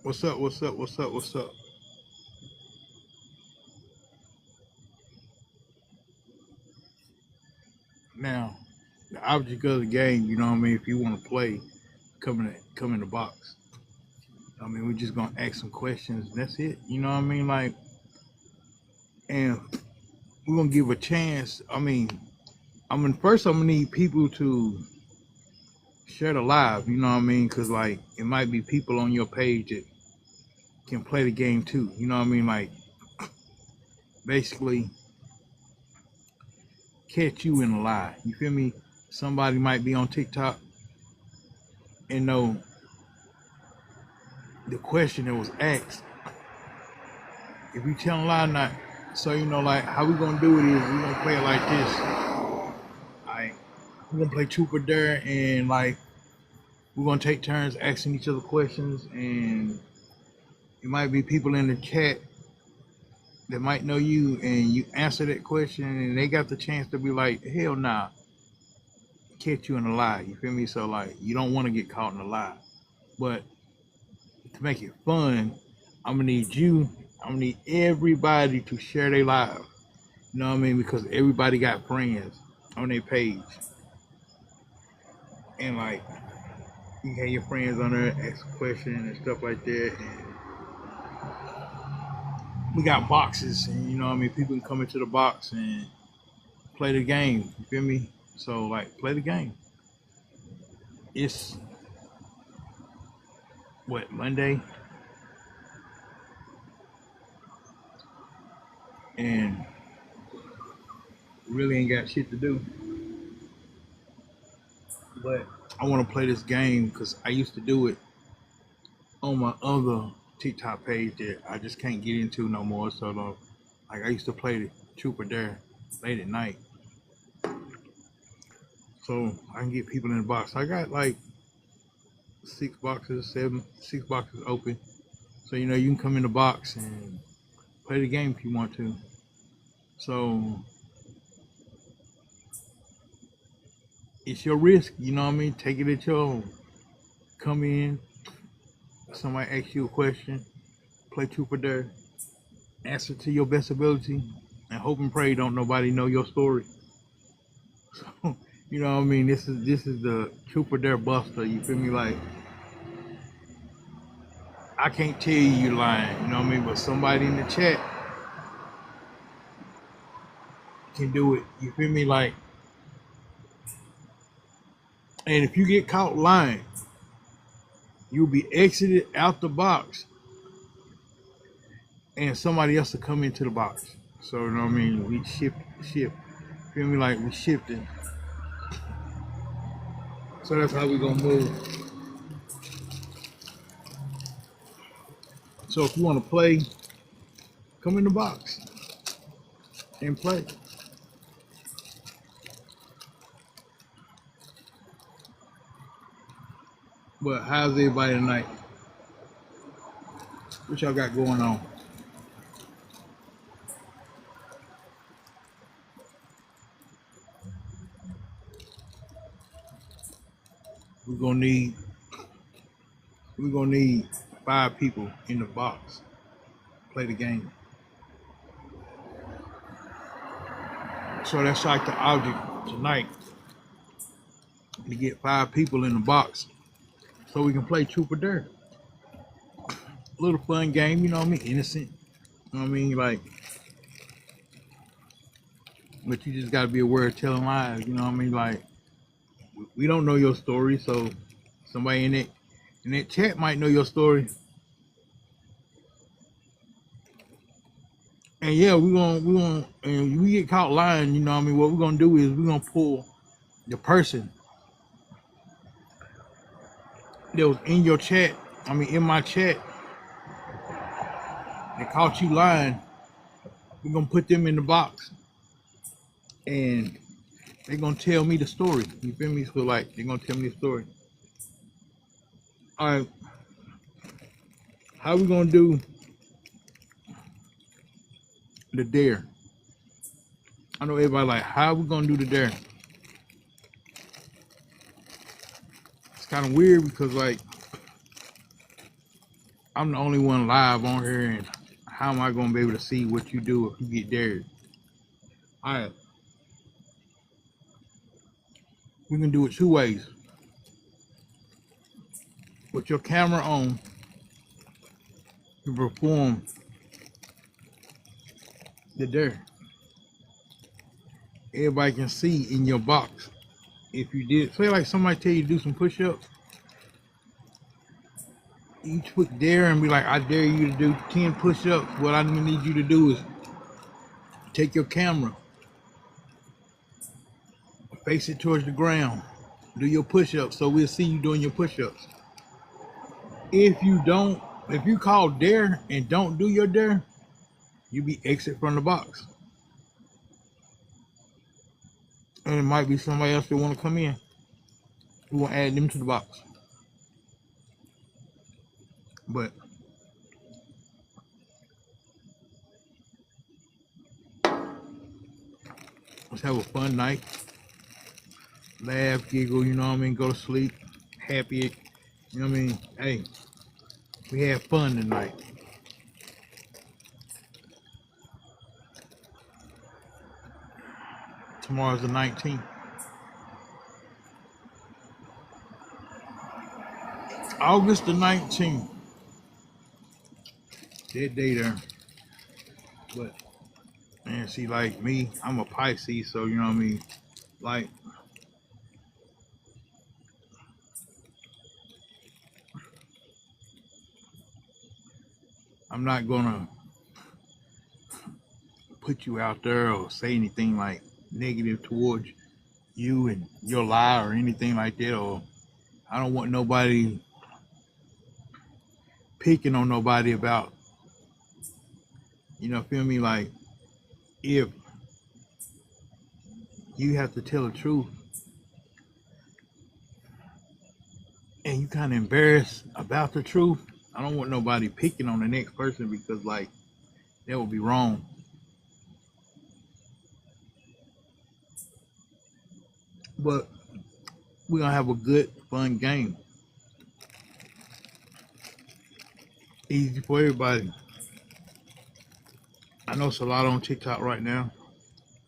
What's up? What's up? What's up? What's up? Now, the object of the game, you know what I mean? If you want to play, come in the box. I mean, we're just gonna ask some questions. That's it. You know what I mean? Like, and we're gonna give a chance. First I'm gonna need people to share the live. You know what I mean? Because like, it might be people on your page that can play the game too. You know what I mean? Like, basically, catch you in a lie. You feel me? Somebody might be on TikTok and know the question that was asked. If you tell a lie, not so you know, like how we gonna do it is we gonna play it like this. Like we're gonna play truth or dare, and like we're gonna take turns asking each other questions, and it might be people in the chat that might know you, and you answer that question, and they got the chance to be like, hell nah, catch you in a lie. You feel me? So like you don't want to get caught in a lie, but to make it fun, I'm gonna need you. I'm gonna need everybody to share their live. You know what I mean? Because everybody got friends on their page, and like you have your friends on there ask a question and stuff like that. And we got boxes, and you know what I mean. People can come into the box and play the game. You feel me? So like, play the game. It's what Monday, and really ain't got shit to do. But I want to play this game because I used to do it on my other TikTok page that I just can't get into no more. So like I used to play the Truth or Dare late at night, so I can get people in the box. I got like six boxes open. So you know you can come in the box and play the game if you want to. So it's your risk, you know what I mean? Take it at your own. Come in, somebody asks you a question, play truth or dare, answer to your best ability, and hope and pray don't nobody know your story. So you know what I mean? This is the truth or dare buster. You feel me? Like I can't tell you lying, you know what I mean? But somebody in the chat can do it. You feel me? Like, and if you get caught lying, you'll be exited out the box, and somebody else will come into the box. So you know what I mean? We shift. Feel me? Like we shifting. So that's how we gonna move. So if you want to play, come in the box and play. But how's everybody tonight? What y'all got going on? We're gonna need we're gonna need 5 people in the box. Play the game. So that's like the object tonight. To get 5 people in the box so we can play truth or dare. A little fun game, you know what I mean? Innocent. You know what I mean? Like, but you just gotta be aware of telling lies, you know what I mean? Like, we don't know your story, so somebody in that chat might know your story. And yeah, we're gonna and we get caught lying, you know what I mean? What we're gonna do is we're gonna pull the person that was in your chat, in my chat, that caught you lying. We're gonna put them in the box, and they're gonna tell me the story. You feel me? So like they're gonna tell me the story. All right, how we gonna do the dare? I know everybody like, how we gonna do the dare? It's kind of weird because like I'm the only one live on here, and how am I gonna be able to see what you do if you get dared? All right, we can do it two ways. With your camera on, you perform the dare. Everybody can see in your box. If you did, say like somebody tell you to do some push-ups, you put dare and be like, I dare you to do 10 push-ups. What I need you to do is take your camera, face it towards the ground, do your push-ups, so we'll see you doing your push-ups. If you call dare and don't do your dare, you be exit from the box. And it might be somebody else that want to come in. We want to add them to the box. But let's have a fun night. Laugh, giggle, you know what I mean? Go to sleep, happy, you know what I mean? Hey, we had fun tonight. Tomorrow's the 19th. August the 19th. That day there. But, man, see, like me, I'm a Pisces, so, you know what I mean? Like, I'm not gonna put you out there or say anything like negative towards you and your lie or anything like that, or I don't want nobody picking on nobody about, you know, feel me? Like, if you have to tell the truth and you kind of embarrassed about the truth, I don't want nobody picking on the next person, because like that would be wrong. But we're gonna have a good fun game, easy for everybody. I know it's a lot on TikTok right now.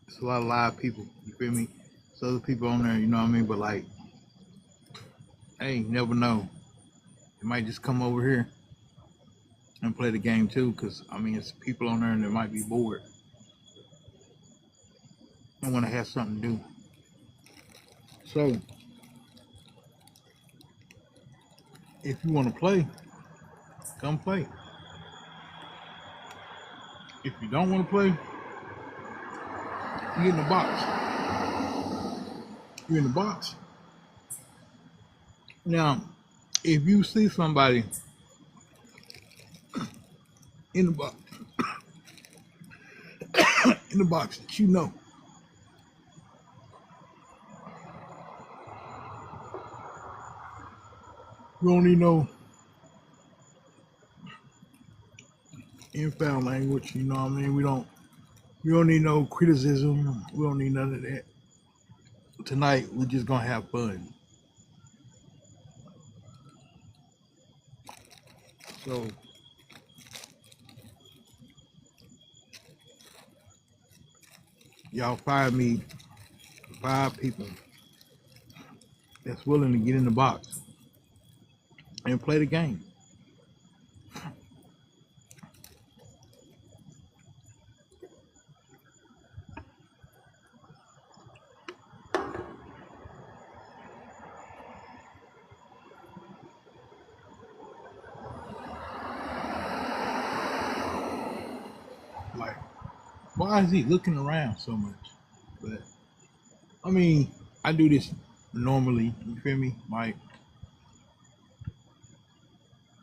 It's a lot of live people, you feel me? There's other people on there, you know what I mean? But like, hey, you never know. They might just come over here and play the game too, because I mean, it's people on there and they might be bored. I want to have something to do. So, if you want to play, come play. If you don't want to play, you in the box. You're in the box. Now, if you see somebody in the box, in the box that you know, we don't need no infound language, you know what I mean? We don't need no criticism. We don't need none of that. Tonight, we're just gonna have fun. So, y'all find me 5 people that's willing to get in the box and play the game. Like, why is he looking around so much? But I mean, I do this normally, you feel me? Like,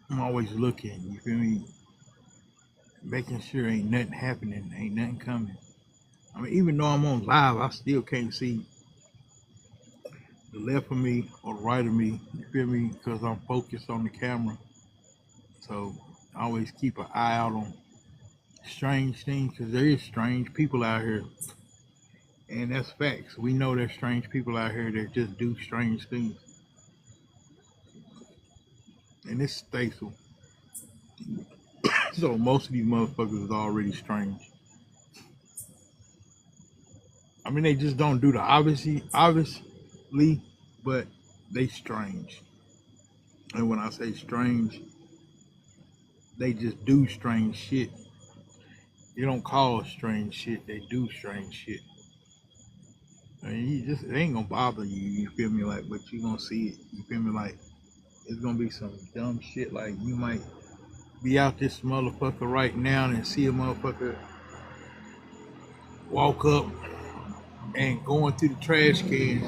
I'm always looking, you feel me? Making sure ain't nothing happening, ain't nothing coming. I mean, even though I'm on live, I still can't see the left of me or the right of me, you feel me? Because I'm focused on the camera. So I always keep an eye out on strange things, because there is strange people out here. And that's facts. We know there's strange people out here that just do strange things. And it's Stacy. So most of these motherfuckers is already strange. I mean, they just don't do the obviously, but they strange. And when I say strange, they just do strange shit. They don't call it strange shit. They do strange shit. I mean, it ain't gonna bother you. You feel me? Like, but you gonna see it. You feel me? Like, it's gonna be some dumb shit. Like, you might be out this motherfucker right now and see a motherfucker walk up and going through the trash can.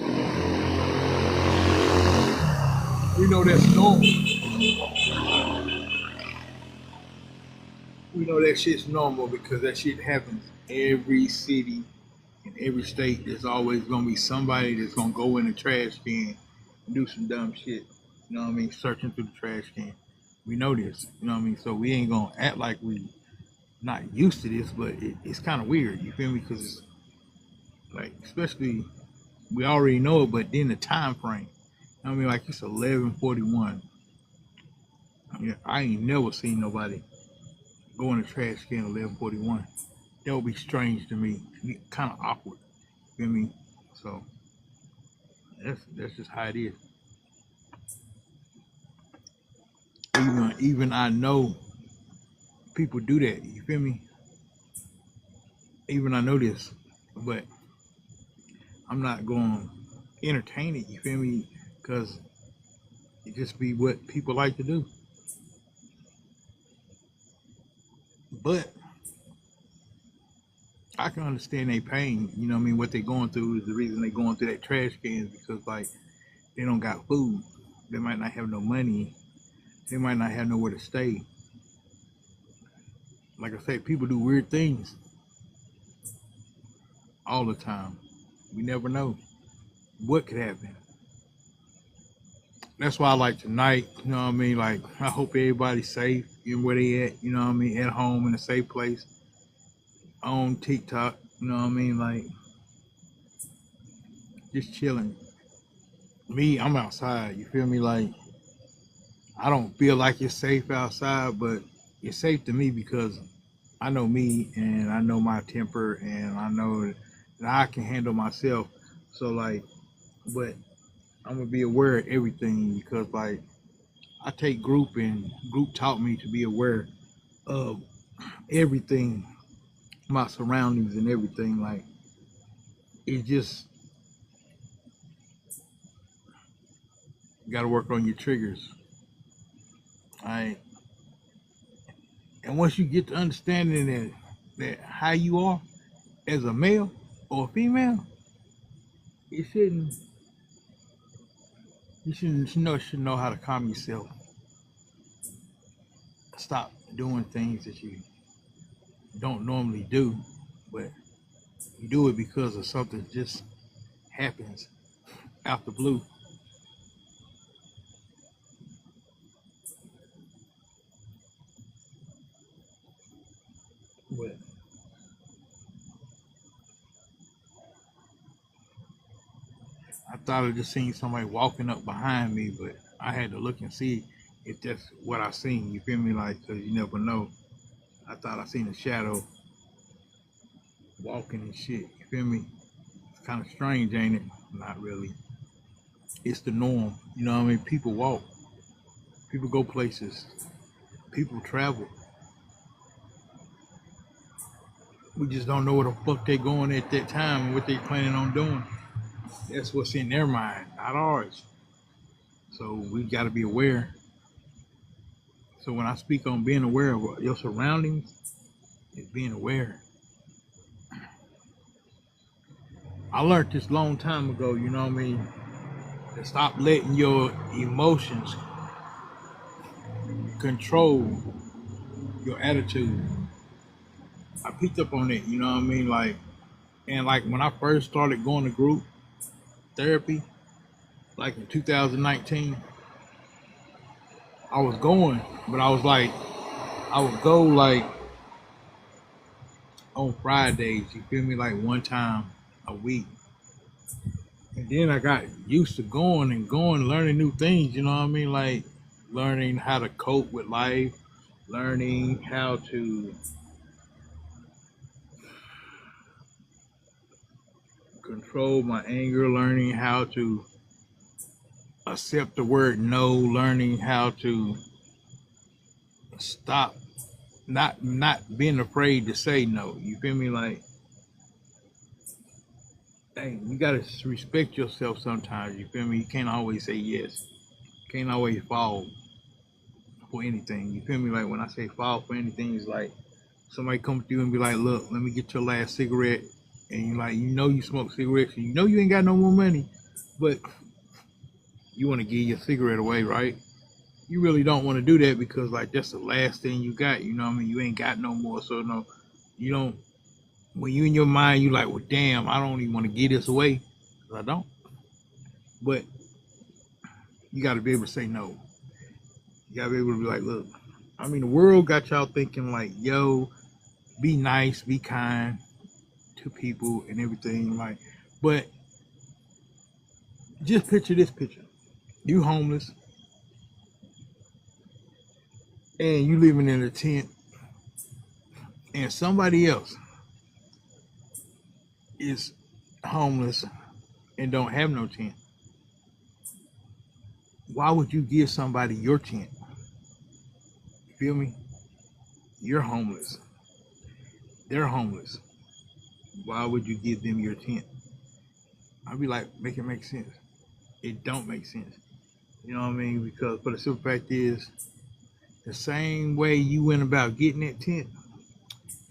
We know that's normal. We know that shit's normal because that shit happens every city in every state. There's always gonna be somebody that's gonna go in the trash can and do some dumb shit. You know what I mean? Searching through the trash can. We know this. You know what I mean? So we ain't gonna act like we not used to this, but it's kind of weird. You feel me? Because it's like, especially we already know it, but then the time frame. You know what I mean? Like it's 11:41. I mean, I ain't never seen nobody go in the trash can at 11:41. That would be strange to me. Kind of awkward. You feel me? So that's just how it is. Even I know people do that. You feel me? Even I know this, but I'm not going to entertain it. You feel me? Because it just be what people like to do. But I can understand their pain. You know what I mean? What they're going through is the reason they're going through that trash cans because like they don't got food. They might not have no money. They might not have nowhere to stay. Like I said, people do weird things all the time. We never know what could happen. That's why I like tonight, you know what I mean? Like, I hope everybody's safe in where they at, you know what I mean? At home in a safe place, on TikTok, you know what I mean? Like, just chilling. Me, I'm outside, you feel me? Like, I don't feel like it's safe outside, but it's safe to me because I know me and I know my temper and I know that I can handle myself. So, like, but I'm gonna be aware of everything because, like, I take group and group taught me to be aware of everything, my surroundings and everything. Like, it just got to work on your triggers. All right. And once you get to understanding that how you are as a male or a female, you shouldn't should know how to calm yourself. Stop doing things that you don't normally do, but you do it because of something just happens out the blue. But I thought I just seen somebody walking up behind me, but I had to look and see if that's what I seen. You feel me? Like, cause you never know. I thought I seen a shadow walking and shit. You feel me? It's kind of strange, ain't it? Not really. It's the norm. You know what I mean? People walk. People go places. People travel. We just don't know where the fuck they going at that time and what they planning on doing. That's what's in their mind, not ours. So we got to be aware. So when I speak on being aware of your surroundings, it's being aware. I learned this long time ago, you know what I mean? To stop letting your emotions control your attitude. I picked up on it, you know what I mean? Like, and like when I first started going to group therapy, like in 2019, I was going, but I was like, I would go like on Fridays, you feel me? Like one time a week. And then I got used to going, learning new things, you know what I mean? Like learning how to cope with life, learning how to control my anger, learning how to accept the word no, learning how to stop not being afraid to say no. You feel me? Like, hey, you gotta respect yourself sometimes. You feel me? You can't always say yes. You can't always fall for anything. You feel me? Like when I say fall for anything, it's like somebody come to you and be like, "Look, let me get your last cigarette," and you like, you know, you smoke cigarettes, and you know you ain't got no more money, but you want to give your cigarette away, right? You really don't want to do that because like that's the last thing you got. You know what I mean? You ain't got no more, so no, you don't. When you in your mind, you like, well, damn, I don't even want to give this away. I don't. But you got to be able to say no. You got to be able to be like, look, I mean, the world got y'all thinking like, yo, be nice, be kind to people and everything. Like, but just picture this picture. You homeless and you living in a tent and somebody else is homeless and don't have no tent. Why would you give somebody your tent? You feel me? You're homeless. They're homeless. Why would you give them your tent? I'd be like, make it make sense. It don't make sense. You know what I mean? Because, but the simple fact is, the same way you went about getting that tent,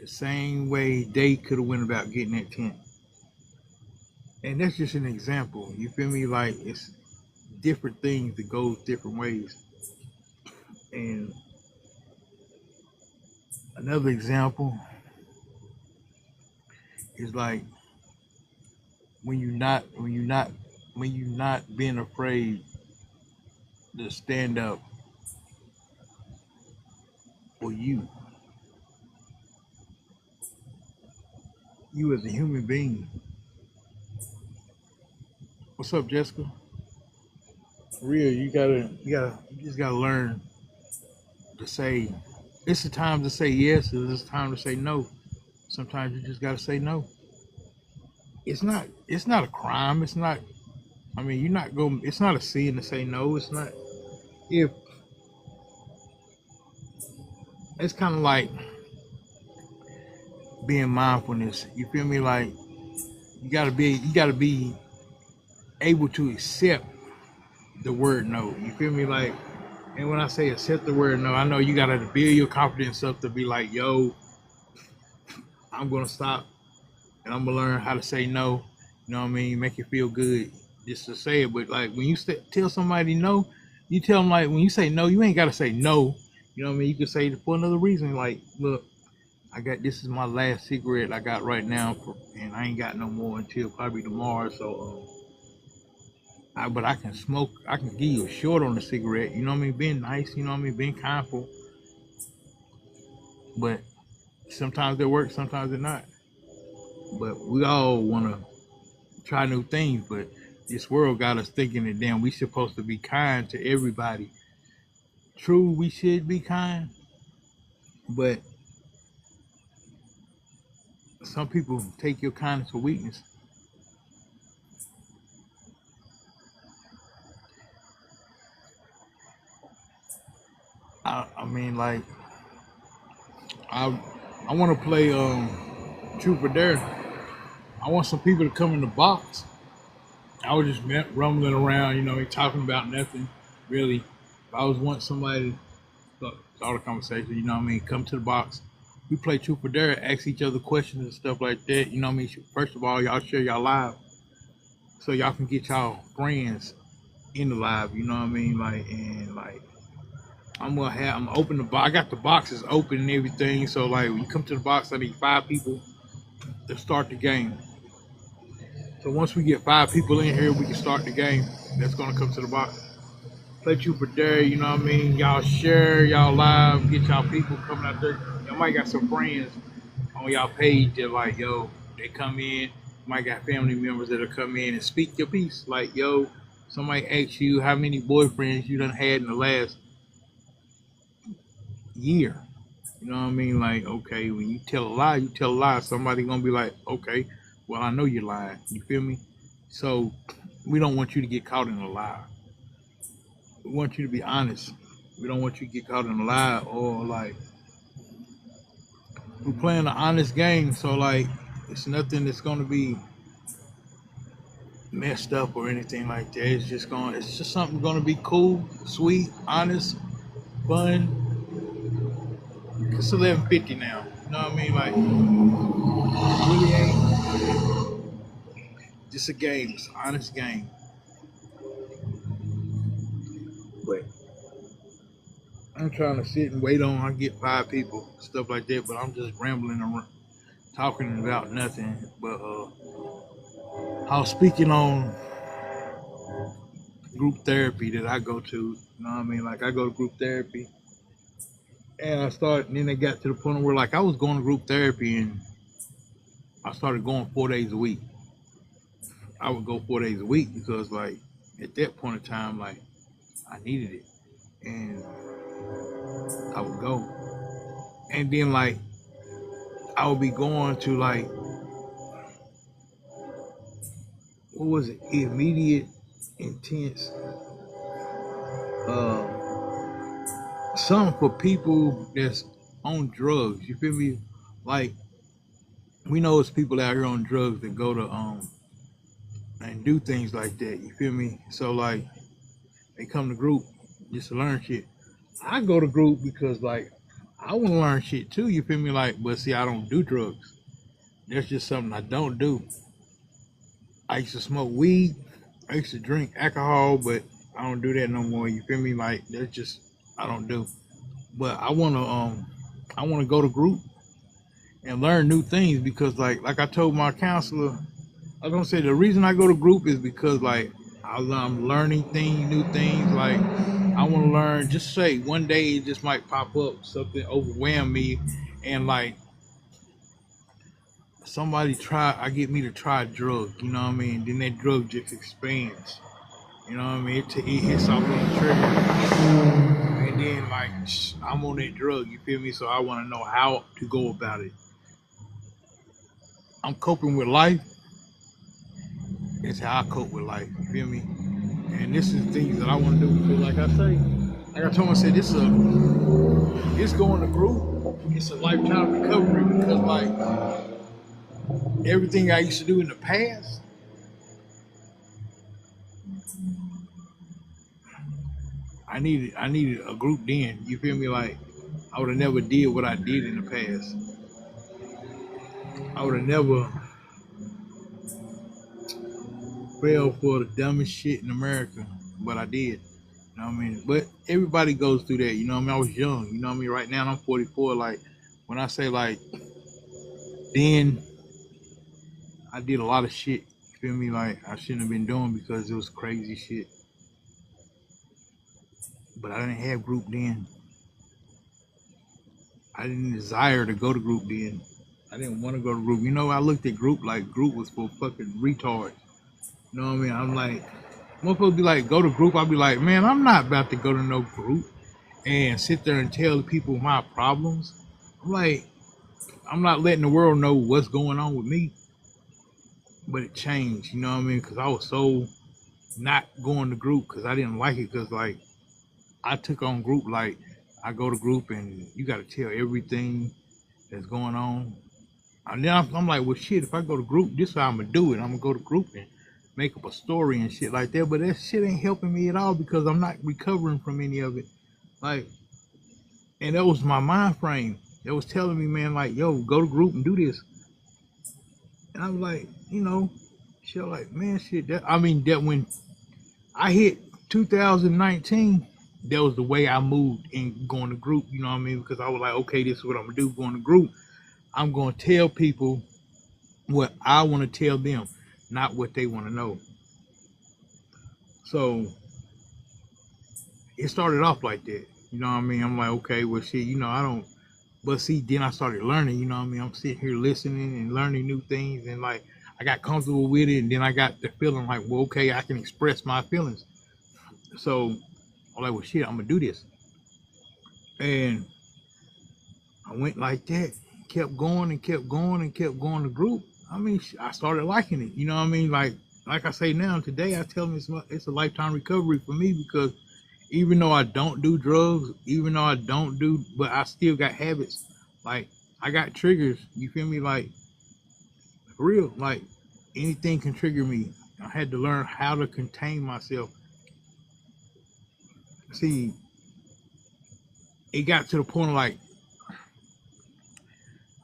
the same way they could have went about getting that tent. And that's just an example. You feel me? Like it's different things that goes different ways. And another example is like when you're not being afraid to stand up for you as a human being. What's up, Jessica? For real, you just gotta learn to say it's the time to say yes, it's the time to say no. Sometimes you just gotta say no. It's not a crime. It's not, I mean, you're not going, it's not a sin to say no. It's not, if, it's kind of like being mindfulness. You feel me? Like, you gotta be able to accept the word no. You feel me? Like, and when I say accept the word no, I know you gotta build your confidence up to be like, yo, I'm gonna stop and I'm gonna learn how to say no. You know what I mean? Make it feel good just to say it. But like when you tell somebody no, you tell them like when you say no, you ain't gotta say no. You know what I mean? You can say it for another reason. Like, look, this is my last cigarette I got right now, and I ain't got no more until probably tomorrow. So, but I can smoke. I can give you a short on the cigarette. You know what I mean? Being nice. You know what I mean? Being kindful. But sometimes they work, sometimes they're not. But we all want to try new things. But this world got us thinking that damn, we supposed to be kind to everybody. True, we should be kind, but some people take your kindness for weakness. I mean, like, I I want to play Truth or Dare. I want some people to come in the box. I was just rumbling around, you know, talking about nothing really. If I was want somebody to start a conversation, you know what I mean, come to the box. We play Truth or Dare, ask each other questions and stuff like that. You know what I mean? First of all, y'all share y'all live so y'all can get y'all friends in the live. You know what I mean? Like, and like I'm open the box. I got the boxes open and everything. So like when you come to the box, I need 5 people to start the game. So once we get 5 people in here, we can start the game. That's gonna come to the box. Play Truth or Dare, you know what I mean? Y'all share, y'all live, get y'all people coming out there. Y'all might got some friends on y'all page that like, yo, they come in. Might got family members that'll come in and speak your piece. Like, yo, somebody asks you how many boyfriends you done had in the last year. You know what I mean? Like, okay, when you tell a lie, you tell a lie. Somebody gonna be like, okay, well, I know you're lying. You feel me? So we don't want you to get caught in a lie. We want you to be honest. We don't want you to get caught in a lie or like we're playing an honest game. So like, it's nothing that's gonna be messed up or anything like that. It's just something gonna be cool, sweet, honest, fun. It's 11:50 now. You know what I mean? Like, it really ain't just a game. It's an honest game. But I'm trying to sit and wait on I get 5 people, stuff like that. But I'm just rambling around, talking about nothing. But I was speaking on group therapy that I go to. You know what I mean? Like I go to group therapy, and and then it got to the point where like I was going to group therapy, and I started going 4 days a week. I would go 4 days a week because like at that point in time, like I needed it, and I would go, and then like I would be going to like what was it? Immediate, intense, uh, something for people that's on drugs. You feel me? Like we know it's people out here on drugs that go to and do things like that. You feel me? So like they come to group just to learn shit. I go to group because like I want to learn shit too. You feel me? Like, but see, I don't do drugs. That's just something I don't do. I used to smoke weed. I used to drink alcohol, but I don't do that no more. You feel me? Like that's just I don't do. But I wanna go to group and learn new things because like I told my counselor, I was gonna say the reason I go to group is because like I'm learning things, new things. Like I want to learn. Just say one day it just might pop up something overwhelm me, and like somebody I get me to try a drug. You know what I mean? Then that drug just expands. You know what I mean? It hits off on the trigger, and then like I'm on that drug. You feel me? So I want to know how to go about it. I'm coping with life. It's how I cope with life. You feel me? And this is things that I want to do because, like I say, like I told him, I said it's going to group. It's a lifetime recovery because, like, everything I used to do in the past, I needed a group then. You feel me? Like, I would have never did what I did in the past. I would have never fell for the dumbest shit in America, but I did. You know what I mean? But everybody goes through that. You know what I mean? I was young. You know what I mean? Right now I'm 44. Like when I say like, then I did a lot of shit. You feel me? Like I shouldn't have been doing because it was crazy shit. But I didn't have group then. I didn't desire to go to group then. I didn't want to go to group. You know, I looked at group like group was for fucking retards. You know what I mean? I'm like, motherfuckers be like, go to group. I'll be like, man, I'm not about to go to no group and sit there and tell people my problems. I'm like, I'm not letting the world know what's going on with me. But it changed, you know what I mean? Because I was so not going to group because I didn't like it. Because like I took on group, like I go to group and you got to tell everything that's going on. And then I'm like, well, shit, if I go to group, this is how I'm gonna do it. I'm gonna go to group and make up a story and shit like that. But that shit ain't helping me at all because I'm not recovering from any of it. Like, and that was my mind frame. That was telling me, man, like, yo, go to group and do this. And I was like, you know, shit, like, man, shit. That when I hit 2019, that was the way I moved in going to group. You know what I mean? Because I was like, okay, this is what I'm gonna do going to group. I'm gonna tell people what I want to tell them, not what they want to know. So it started off like that. You know what I mean? I'm like, okay, well, shit, you know, I don't. But see, then I started learning. You know what I mean? I'm sitting here listening and learning new things, and like I got comfortable with it, and then I got the feeling like, well, okay, I can express my feelings. So I'm like, well, shit, I'm gonna do this. And I went like that, kept going and kept going and kept going to group. I mean, I started liking it. You know what I mean? Like I say now, today I tell them it's a lifetime recovery for me because even though I don't do drugs, even though I don't do, but I still got habits. Like I got triggers. You feel me? Like for real, like anything can trigger me. I had to learn how to contain myself. See, it got to the point of like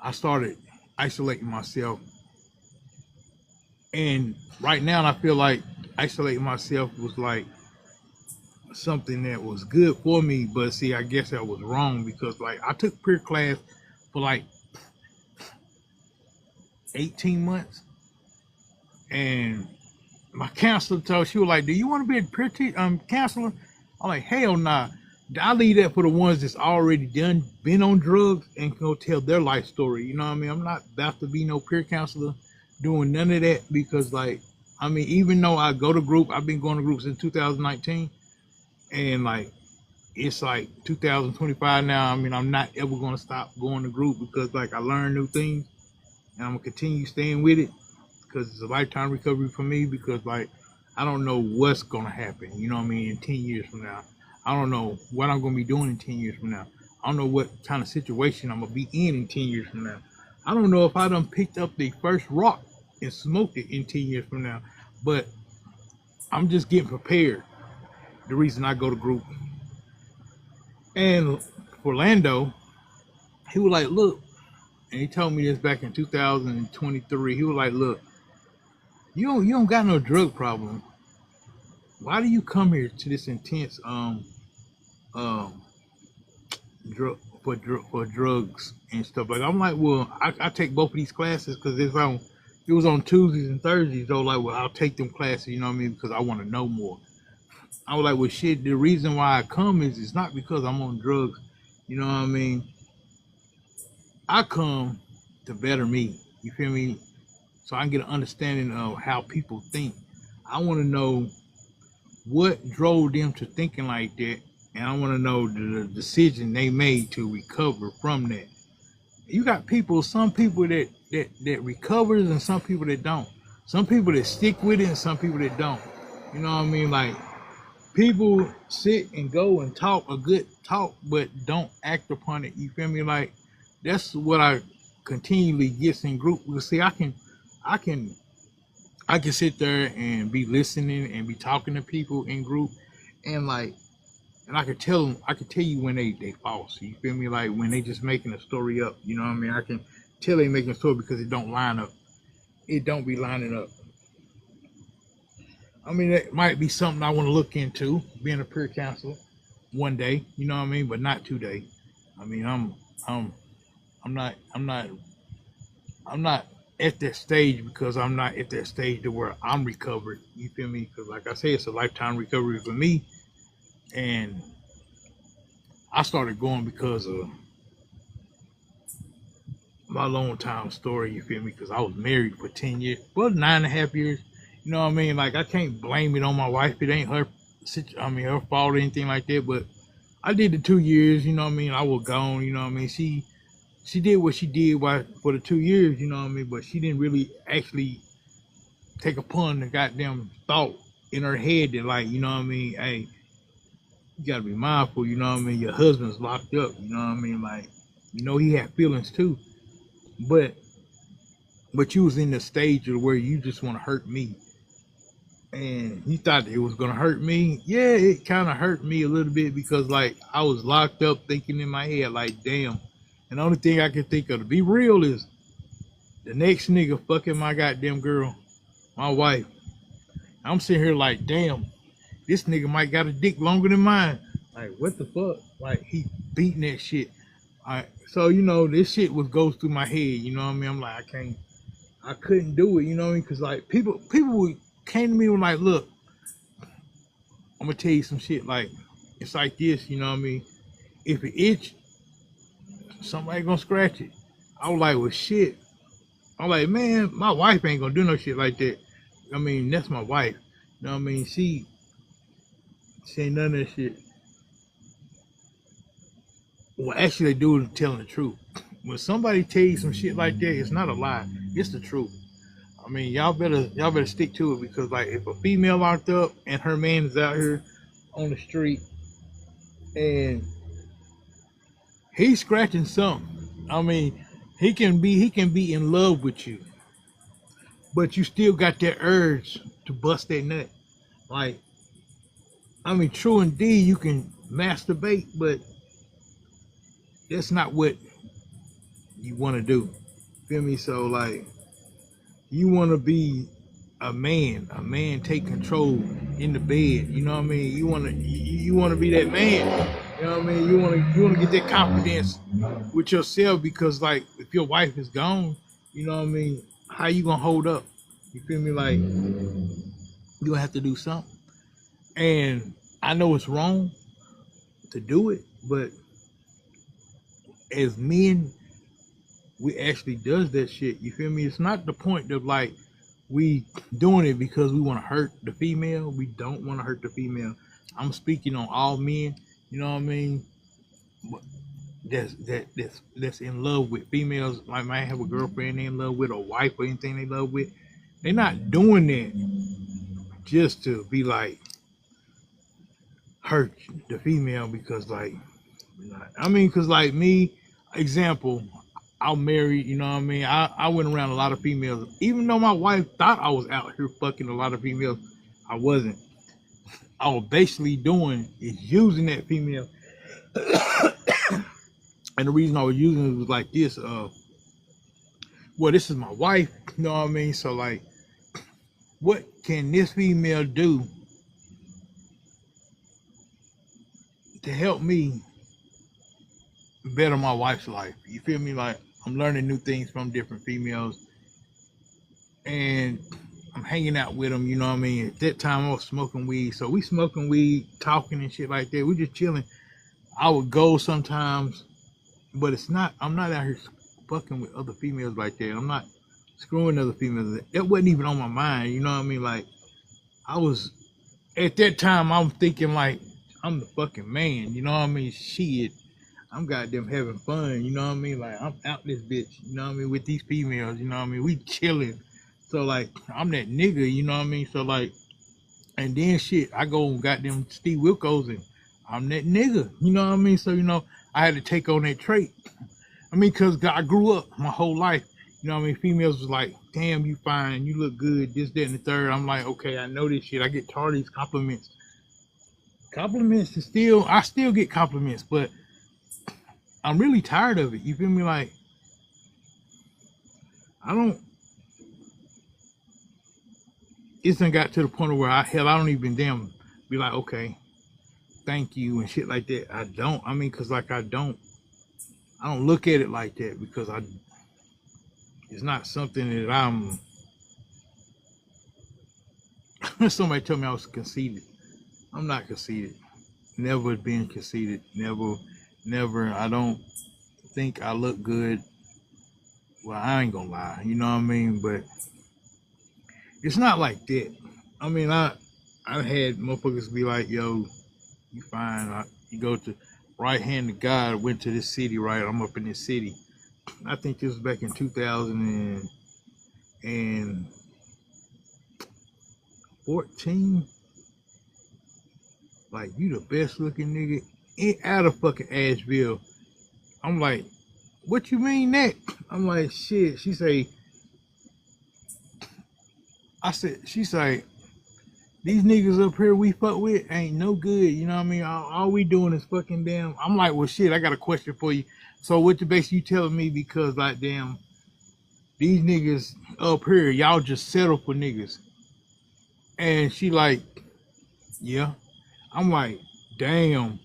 I started isolating myself, and right now I feel like isolating myself was like something that was good for me. But see, I guess that was wrong because like I took peer class for like 18 months, and my counselor told she was like, "Do you want to be a counselor?" I'm like, "Hell nah." I leave that for the ones that's already been on drugs and can go tell their life story. You know what I mean? I'm not about to be no peer counselor doing none of that because, like, I mean, even though I go to group, I've been going to groups since 2019, and like, it's like 2025 now. I mean, I'm not ever going to stop going to group because, like, I learn new things and I'm gonna continue staying with it because it's a lifetime recovery for me because, like, I don't know what's gonna happen. You know what I mean? In 10 years from now. I don't know what I'm going to be doing in 10 years from now. I don't know what kind of situation I'm going to be in 10 years from now. I don't know if I done picked up the first rock and smoked it in 10 years from now. But I'm just getting prepared. The reason I go to group. And Orlando, he was like, look, and he told me this back in 2023. He was like, look, you don't got no drug problem. Why do you come here to this intense for drugs and stuff like that? I'm like, well, I take both of these classes because it was on Tuesdays and Thursdays. So like, well, I'll take them classes, you know what I mean, because I want to know more. I was like, well, shit, the reason why I come is it's not because I'm on drugs, you know what I mean. I come to better me, you feel me, so I can get an understanding of how people think. I want to know what drove them to thinking like that, and I want to know the decision they made to recover from that. You got people, some people that recovers, and some people that don't. Some people that stick with it, and some people that don't. You know what I mean? Like people sit and go and talk a good talk, but don't act upon it. You feel me? Like that's what I continually get in group. Well, see, I can sit there and be listening and be talking to people in group, and like, and I could tell you when they false. You feel me? Like when they just making a story up. You know what I mean? I can tell they making a story because it don't line up. It don't be lining up. I mean, that might be something I want to look into, being a peer counselor one day. You know what I mean? But not today. I mean, I'm not at that stage because I'm not at that stage to where I'm recovered. You feel me? Because like I say, it's a lifetime recovery for me. And I started going because of my long time story, you feel me? Because I was married for 10 years, well, 9.5 years. You know what I mean? Like, I can't blame it on my wife. It ain't her fault or anything like that. But I did the 2 years, you know what I mean? I was gone, you know what I mean? She did what she did for the 2 years, you know what I mean? But she didn't really actually take upon the goddamn thought in her head that, like, you know what I mean? Hey, you gotta be mindful, you know what I mean? Your husband's locked up, you know what I mean? Like, you know, he had feelings too. But you was in the stage of where you just want to hurt me. And you thought it was gonna hurt me. Yeah, it kind of hurt me a little bit because like I was locked up thinking in my head like, damn. And the only thing I can think of to be real is the next nigga fucking my goddamn girl, my wife. I'm sitting here like, damn, this nigga might got a dick longer than mine. Like, what the fuck? Like, he beating that shit. So, you know, this shit goes through my head, you know what I mean? I'm like, I couldn't do it, you know what I mean? Because, like, people came to me and were like, look, I'm going to tell you some shit. Like, it's like this, you know what I mean? If it itch, somebody going to scratch it. I was like, well, shit. I'm like, man, my wife ain't going to do no shit like that. I mean, that's my wife. You know what I mean? She ain't none of that shit. Well, actually, they do it telling the truth. when somebody tell you some shit like that, it's not a lie. It's the truth. I mean, y'all better stick to it because like if a female locked up and her man is out here on the street and he's scratching something, I mean, he can be in love with you, but you still got that urge to bust that nut. Like, I mean, true indeed, you can masturbate, but that's not what you want to do. Feel me? So like, you want to be a man. A man take control in the bed. You know what I mean? You want to be that man. You know what I mean? You want to get that confidence with yourself because like if your wife is gone, you know what I mean? How you gonna hold up? You feel me? Like you gonna have to do something. And I know it's wrong to do it, but as men, we actually does that shit. You feel me? It's not the point of like we doing it because we want to hurt the female. We don't want to hurt the female. I'm speaking on all men. You know what I mean? That's in love with females. Like might have a girlfriend they in love with, a wife or anything they love with. They're not doing that just to be like hurt the female because like I mean because like me example I'm married, you know what I mean? I went around a lot of females. Even though my wife thought I was out here fucking a lot of females, I wasn't. I was basically doing is using that female. And the reason I was using it was like this, well, this is my wife, you know what I mean? So like, what can this female do to help me better my wife's life? You feel me? Like I'm learning new things from different females and I'm hanging out with them, you know what I mean? At that time I was smoking weed. So we smoking weed, talking and shit like that. We just chilling. I would go sometimes, but I'm not out here fucking with other females like that. I'm not screwing other females. That wasn't even on my mind, you know what I mean? Like I was, at that time I'm thinking like, I'm the fucking man, you know what I mean? Shit. I'm goddamn having fun, you know what I mean? Like I'm out this bitch, you know what I mean, with these females, you know what I mean? We chilling. So like I'm that nigga, you know what I mean? So like, and then shit, I go and goddamn Steve Wilkos and I'm that nigga, you know what I mean? So you know, I had to take on that trait. I mean, cause I grew up my whole life, you know what I mean? Females was like, damn, you fine, you look good, this, that, and the third. I'm like, okay, I know this shit. I get tired of these compliments. Compliments is I still get compliments, but I'm really tired of it. You feel me? Like, it's done got to the point where I don't even damn be like, okay, thank you and shit like that. I don't. I mean, cause like I don't look at it like that because it's not something that I'm. Somebody told me I was conceited. I'm not conceited. Never been conceited. Never. I don't think I look good. Well, I ain't gonna lie. You know what I mean? But it's not like that. I mean, I had motherfuckers be like, yo, you fine. You go to right hand to God, went to this city, right? I'm up in this city. I think this was back in 2014. Like, you the best looking nigga out of fucking Asheville. I'm like, what you mean that? I'm like, shit. She say, these niggas up here we fuck with ain't no good. You know what I mean? All we doing is fucking damn. I'm like, well, shit, I got a question for you. So what the base you telling me? Because like, damn, these niggas up here, y'all just settle for niggas. And she like, yeah. I'm like, damn.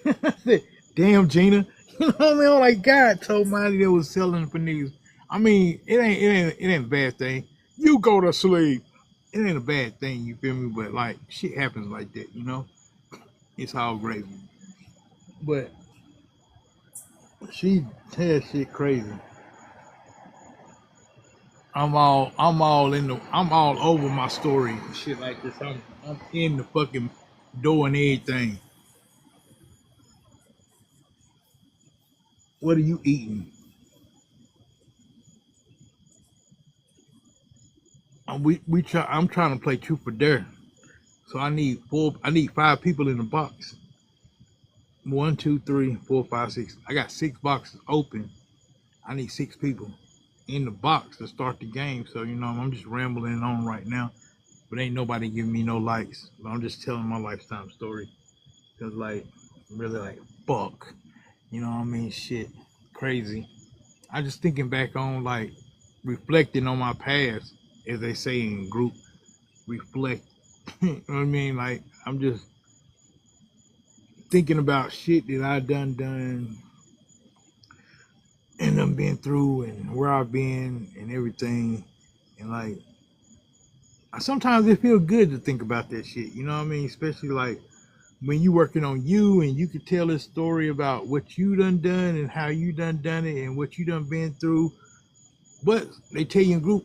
I said, damn, Gina. You know what I mean? I'm like, God told me that was selling for niggas. I mean, it ain't a bad thing. You go to sleep. It ain't a bad thing, you feel me? But like, shit happens like that, you know? It's all gravy. But she had shit crazy. I'm all over my story and shit like this. I'm in the fucking door and everything. What are you eating? I'm trying to play truth or dare. So I need four. I need 5 people in the box. One, two, three, four, five, six. I got 6 boxes open. I need 6 people in the box to start the game. So I'm just rambling on right now, but ain't nobody giving me no likes. But I'm just telling my lifetime story. Cause like, really like, fuck. You know what I mean? Shit, crazy. I just thinking back on like reflecting on my past, as they say in group, reflect. You know what I mean? Like I'm just thinking about shit that I done and I'm been through and where I've been and everything. And like sometimes it feels good to think about that shit. You know what I mean? Especially like when you working on you and you could tell a story about what you done and how you done it and what you done been through. But they tell you in group,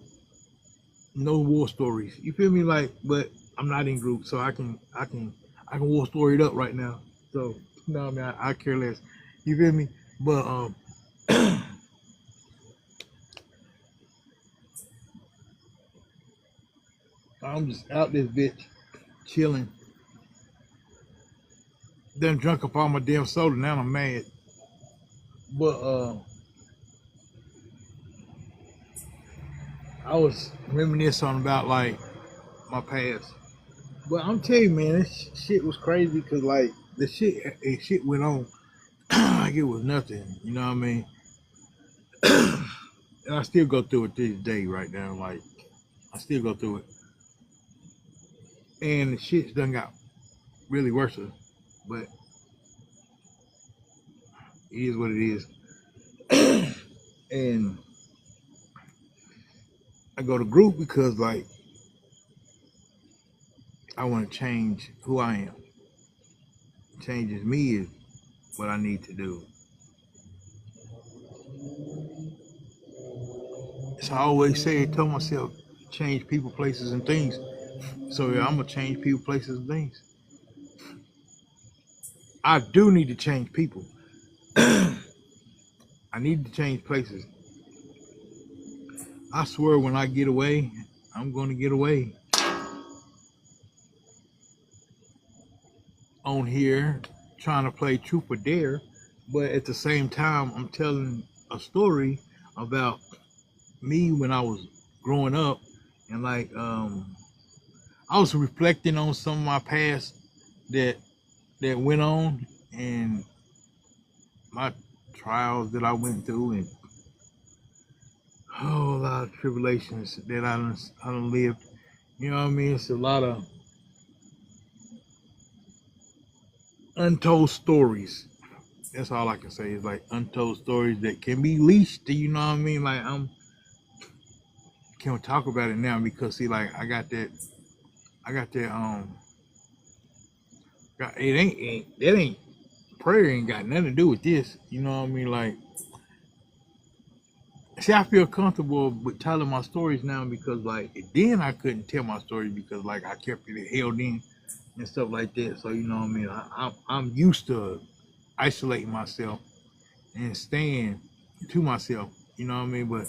no war stories. You feel me? Like, but I'm not in group, so I can war story it up right now. So I mean, I care less. You feel me? But I'm just out this bitch chilling. Done drunk up all my damn soda. Now I'm mad. But I was reminiscing about like my past. But I'm telling you, man, this shit was crazy because like the shit went on like it was nothing. You know what I mean? And I still go through it this day right now. Like I still go through it, and the shit's done got really worse. But it is what it is. And I go to group because like I want to change who I am. Changes me is what I need to do. So I always say, tell myself, change people, places, and things. So yeah, I'm gonna change people, places, and things. I do need to change people. I need to change places. I swear, when I get away, I'm gonna get away. On here, trying to play truth or dare, but at the same time, I'm telling a story about me when I was growing up, and like I was reflecting on some of my past that went on and my trials that I went through and a whole lot of tribulations that I done lived. You know what I mean? It's a lot of untold stories. That's all I can say is like untold stories that can be leashed. You know what I mean? Like can't talk about it now because see, like I got that that ain't prayer ain't got nothing to do with this. You know what I mean? Like, see, I feel comfortable with telling my stories now because like then I couldn't tell my story because like I kept it held in and stuff like that. So you know what I mean? I'm used to isolating myself and staying to myself. You know what I mean? But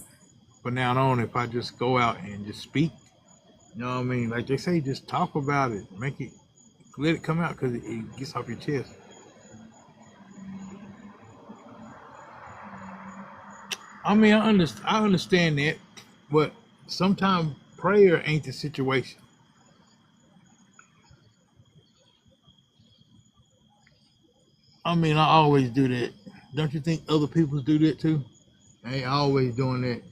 from now on, if I just go out and just speak, you know what I mean? Like they say, just talk about it, make it, let it come out because it gets off your chest. I mean, I understand that, but sometimes prayer ain't the situation. I mean, I always do that. Don't you think other people do that too? They ain't always doing that.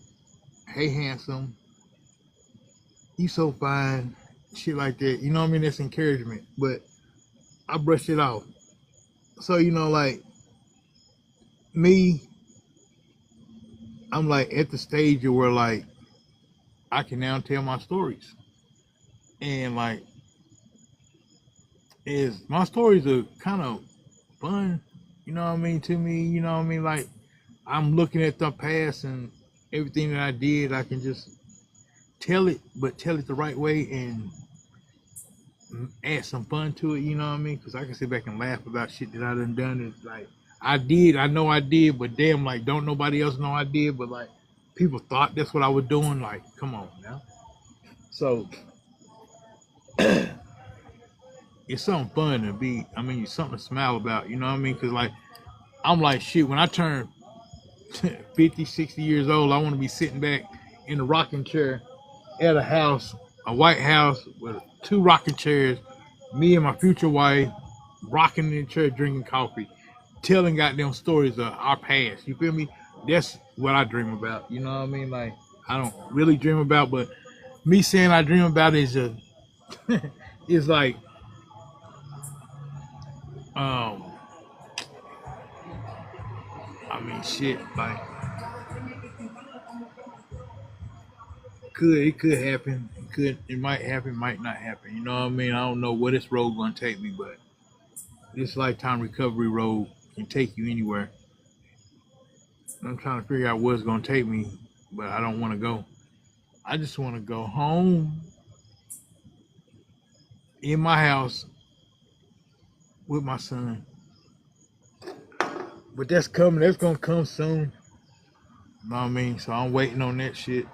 Hey, handsome, you so fine, shit like that. You know what I mean? That's encouragement, but I brush it off. So like me, I'm like at the stage where like I can now tell my stories, and like is my stories are kind of fun. You know what I mean? To me, you know what I mean? Like I'm looking at the past and everything that I did, I can just tell it, but tell it the right way and add some fun to it. You know what I mean? Because I can sit back and laugh about shit that I done. It's like I did. I know I did, but damn, like, don't nobody else know I did. But like, people thought that's what I was doing. Like, come on now. So it's something fun to be. I mean, it's something to smile about. You know what I mean? Because like, I'm like, shit. When I turn 50, 60 years old, I want to be sitting back in a rocking chair at a house, a white house with two rocking chairs, me and my future wife rocking in the chair, drinking coffee, telling goddamn stories of our past. You feel me? That's what I dream about. You know what I mean? Like, I don't really dream about, but me saying I dream about it is just, it's like, um, I mean, shit, like, it could happen. It might happen, might not happen. You know what I mean? I don't know where this road gonna take me, but this lifetime recovery road can take you anywhere. I'm trying to figure out where it's gonna take me, but I don't want to go. I just want to go home in my house with my son. But that's coming. That's gonna come soon. You know what I mean? So I'm waiting on that shit.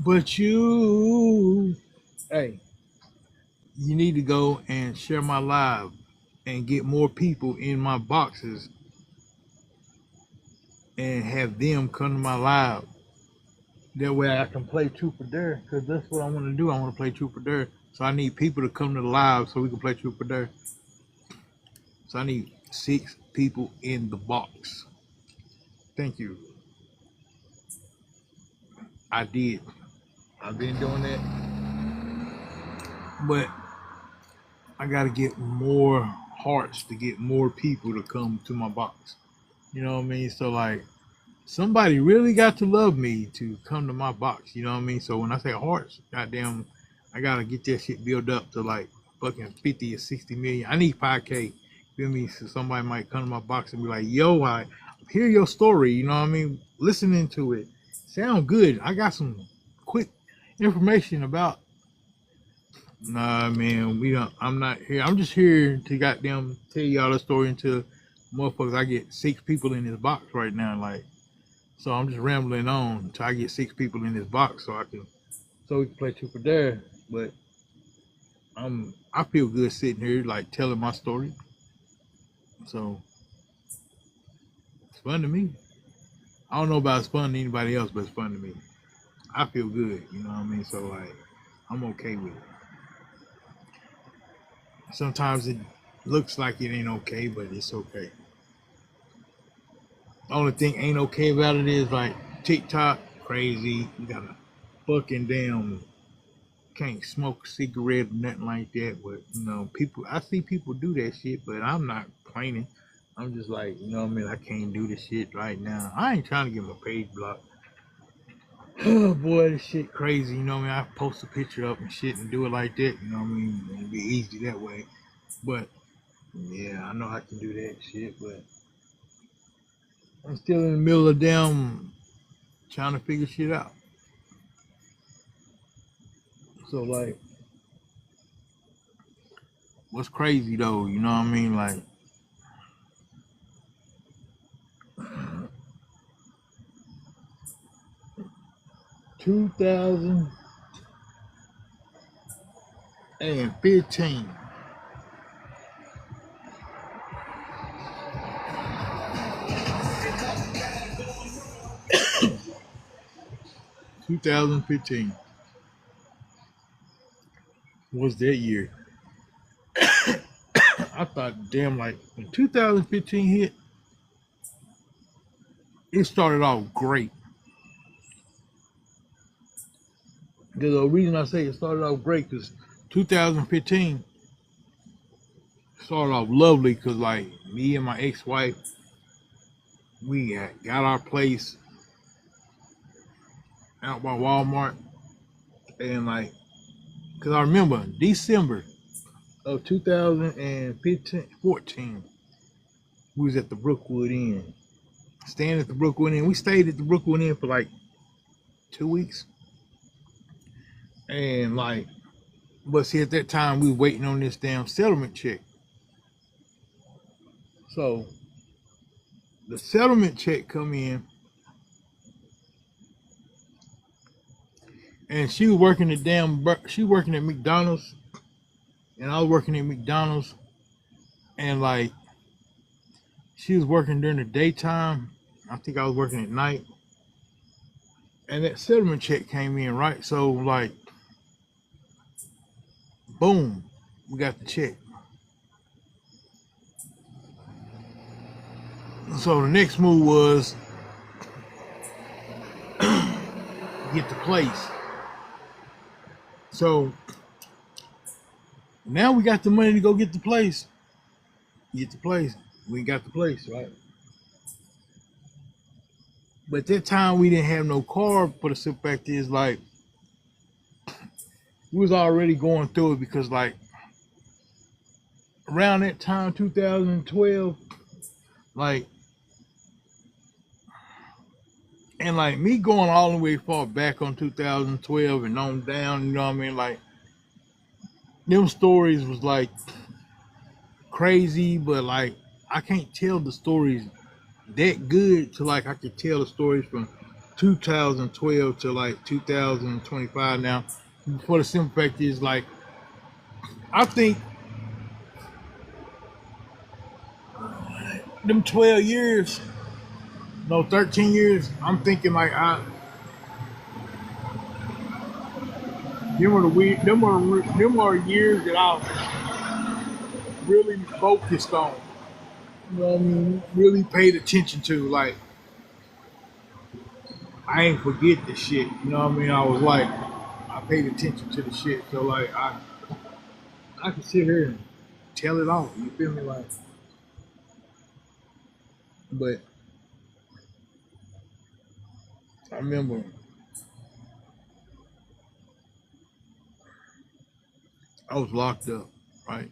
But hey, you need to go and share my live and get more people in my boxes and have them come to my live. That way I can play Truth or Dare, because that's what I want to do. I want to play Truth or Dare. So I need people to come to the live so we can play Truth or Dare. So I need 6 people in the box. Thank you. I did. I've been doing that. But I got to get more hearts to get more people to come to my box. You know what I mean? So like, somebody really got to love me to come to my box. You know what I mean? So when I say hearts, goddamn, I gotta get that shit built up to like fucking 50 or 60 million. I need 5K. Feel me? So somebody might come to my box and be like, yo, I hear your story. You know what I mean? Listening to it. Sound good. I got some quick information about. Nah, man, we don't. I'm not here. I'm just here to goddamn tell y'all the story until motherfuckers. I get 6 people in this box right now. Like, so I'm just rambling on until I get 6 people in this box so we can play Truth or Dare. But I feel good sitting here like telling my story. So it's fun to me. I don't know about it's fun to anybody else, but it's fun to me. I feel good, you know what I mean? So like, I'm okay with it. Sometimes it looks like it ain't okay, but it's okay. The only thing ain't okay about it is like TikTok crazy. You gotta fucking damn can't smoke a cigarette or nothing like that. But you know, people I see people do that shit, but I'm not complaining. I'm just like, you know what I mean? I can't do this shit right now. I ain't trying to get my page blocked. Oh boy, this shit crazy, you know what I mean? I post a picture up and shit and do it like that, you know what I mean? It'd be easy that way. But yeah, I know I can do that shit, but I'm still in the middle of damn trying to figure shit out. So like, what's crazy though, you know what I mean? Like 2015. 2015 was that year. I thought, damn, like when 2015 hit, it started off great. The reason I say it started off great because 2015 started off lovely because like me and my ex-wife, we got our place out by Walmart, and like, because I remember December of 2015, 14, we was at the Brookwood Inn, staying at the Brookwood Inn. We stayed at the Brookwood Inn for like 2 weeks. And like, but see, at that time we were waiting on this damn settlement check. So the settlement check come in, and she was working at she working at McDonald's, and I was working at McDonald's, and like she was working during the daytime. I think I was working at night, and that settlement check came in, right? So like, boom, we got the check. So the next move was get the place. So now we got the money to go get the place. Get the place. We got the place, right? But at that time we didn't have no car. But the simple fact is, like, we was already going through it because, like, around that time, 2012, like, and like me going all the way far back on 2012 and on down, you know what I mean? Like, them stories was like crazy, but like I can't tell the stories that good to like I could tell the stories from 2012 to like 2025 now. For the simple fact is, like, I think them 12 years, no, 13 years, I'm thinking like them are years that I really focused on. You know what I mean? Really paid attention to. Like, I ain't forget the shit. You know what I mean? I was like, I paid attention to the shit. So like, I can sit here and tell it all. You feel me? Like, but I remember I was locked up, right?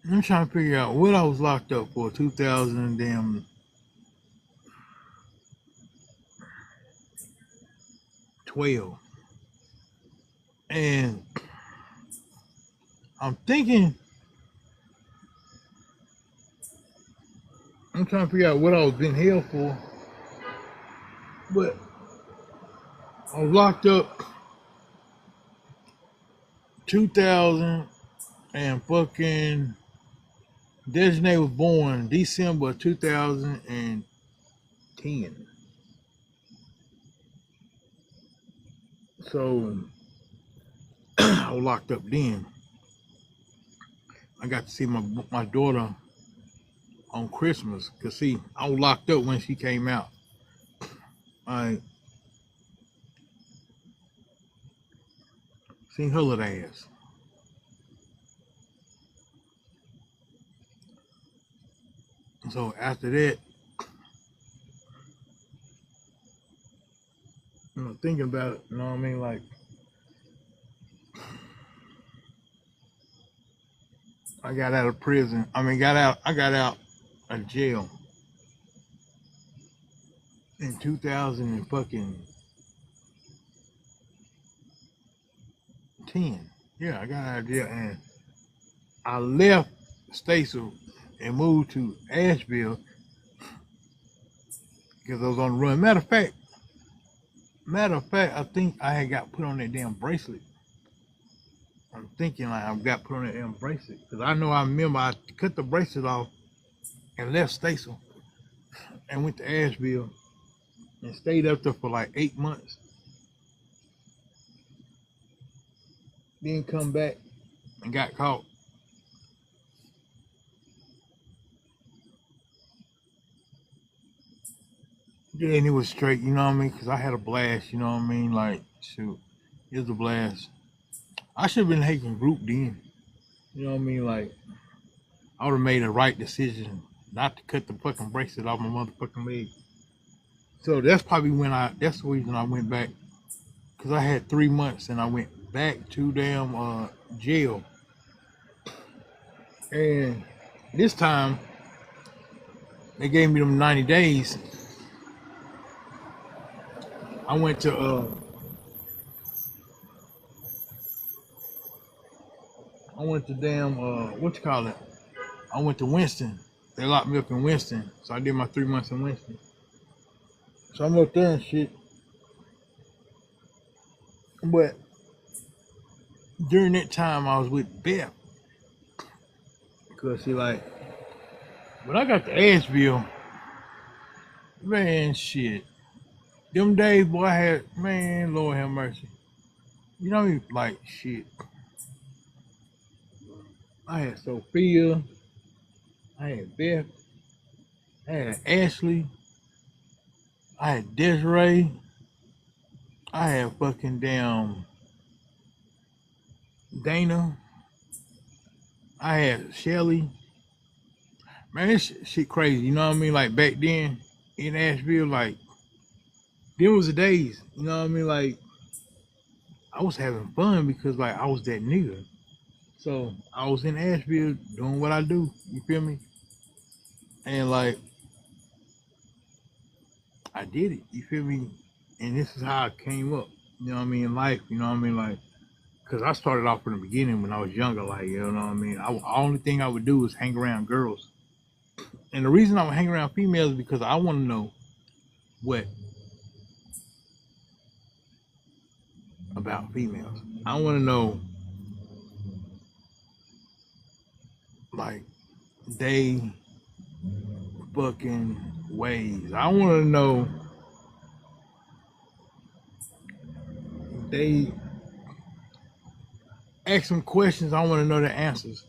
And I'm trying to figure out what I was locked up for. 2012, and I'm thinking, I'm trying to figure out what I was in hell for. But I was locked up 2000 and fucking Dejanay was born December 2010. So I was locked up then. I got to see my daughter on Christmas. Cause see, I was locked up when she came out. I seen her little ass. So after that, you know, thinking about it, you know what I mean? Like, I got out of prison. I got out of jail in 2000 and fucking 10. Yeah, I got out of jail and I left Statesville and moved to Asheville because I was on the run. Matter of fact, I think I had got put on that damn bracelet. I'm thinking like I got put on that damn bracelet because I remember I cut the bracelet off and left Statesville and went to Asheville and stayed up there for like 8 months. Then come back and got caught. Yeah, and it was straight, you know what I mean? Because I had a blast, you know what I mean? Like, shoot, it was a blast. I should have been taking group then. You know what I mean? Like, I would have made the right decision not to cut the fucking bracelet off my motherfucking leg. So that's probably that's the reason I went back. Because I had 3 months and I went back to damn jail. And this time, they gave me them 90 days. I went to I went to damn what you call it? I went to Winston. They locked me up in Winston, so I did my 3 months in Winston. So I'm up there and shit. But during that time, I was with Beth because she like when I got to Asheville, man, shit. Them days, boy, I had man, Lord have mercy. You know, like shit. I had Sophia, I had Beth, I had Ashley, I had Desiree, I had fucking damn Dana, I had Shelly. Man, this shit crazy. You know what I mean? Like back then in Asheville, like them was the days. You know what I mean? Like I was having fun because like I was that nigga. So I was in Asheville doing what I do. You feel me? And like I did it. You feel me? And this is how I came up. You know what I mean? In life. You know what I mean? Like, cause I started off from the beginning when I was younger. Like, you know what I mean? The only thing I would do was hang around girls. And the reason I would hang around females is because I want to know what about females. I want to know like they fucking ways. I want to know they ask some questions. I want to know the answers.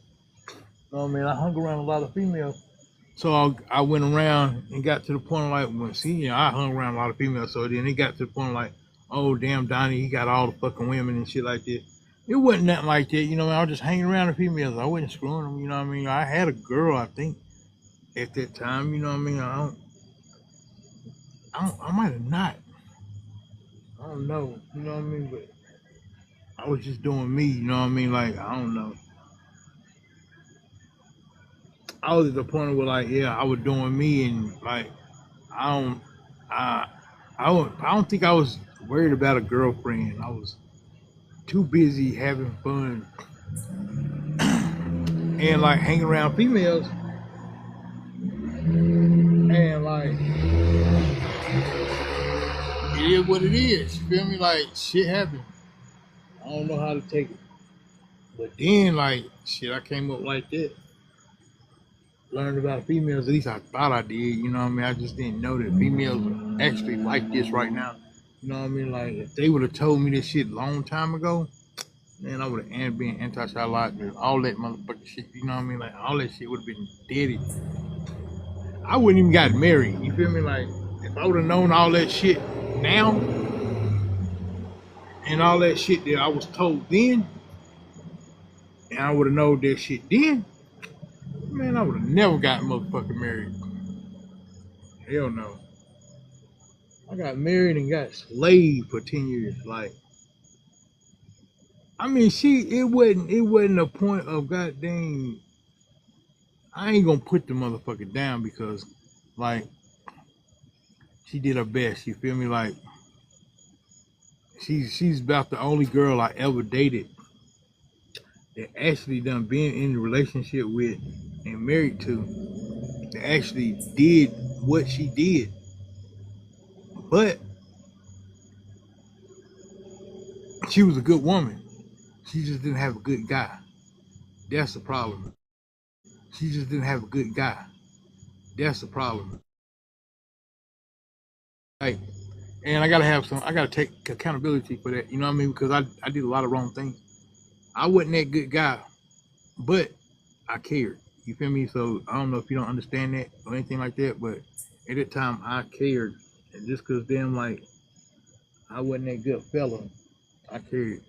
You know what I mean? I hung around a lot of females. So I went around and got to the point of like when I hung around a lot of females. So then it got to the point of like, oh damn, Donnie, he got all the fucking women and shit like this. It wasn't nothing like that, you know. I was just hanging around the females. I wasn't screwing them, you know what I mean. I had a girl, I think, at that time, you know what I mean. I might have not. I don't know, you know what I mean. But I was just doing me, you know what I mean. Like I don't know. I was at the point where like, yeah, I was doing me, and like I don't, I, I don't think I was worried about a girlfriend. I was too busy having fun and like hanging around females and like it is what it is. You feel me? Like shit happened. I don't know how to take it. But then like shit, I came up like that. Learned about females, at least I thought I did, you know what I mean? I just didn't know that females are actually like this right now. You know what I mean? Like if they would have told me this shit a long time ago, man, I would have been anti-child lock and all that motherfucking shit. You know what I mean? Like all that shit would have been dead. I wouldn't even got married. You feel me? Like if I would have known all that shit now and all that shit that I was told then, and I would have known that shit then, man, I would have never got motherfucking married. Hell no. I got married and got slaved for 10 years. Like, I mean, it wasn't a point of goddamn. I ain't gonna put the motherfucker down because, like, she did her best. You feel me? Like, she's about the only girl I ever dated that actually done been in a relationship with and married to that actually did what she did. But she was a good woman. She just didn't have a good guy. That's the problem. She just didn't have a good guy. That's the problem. Like, and I gotta take accountability for that. You know what I mean? Because I did a lot of wrong things. I wasn't that good guy, but I cared. You feel me? So I don't know if you don't understand that or anything like that, but at that time I cared. And just cause damn like I wasn't that good fella, I cared.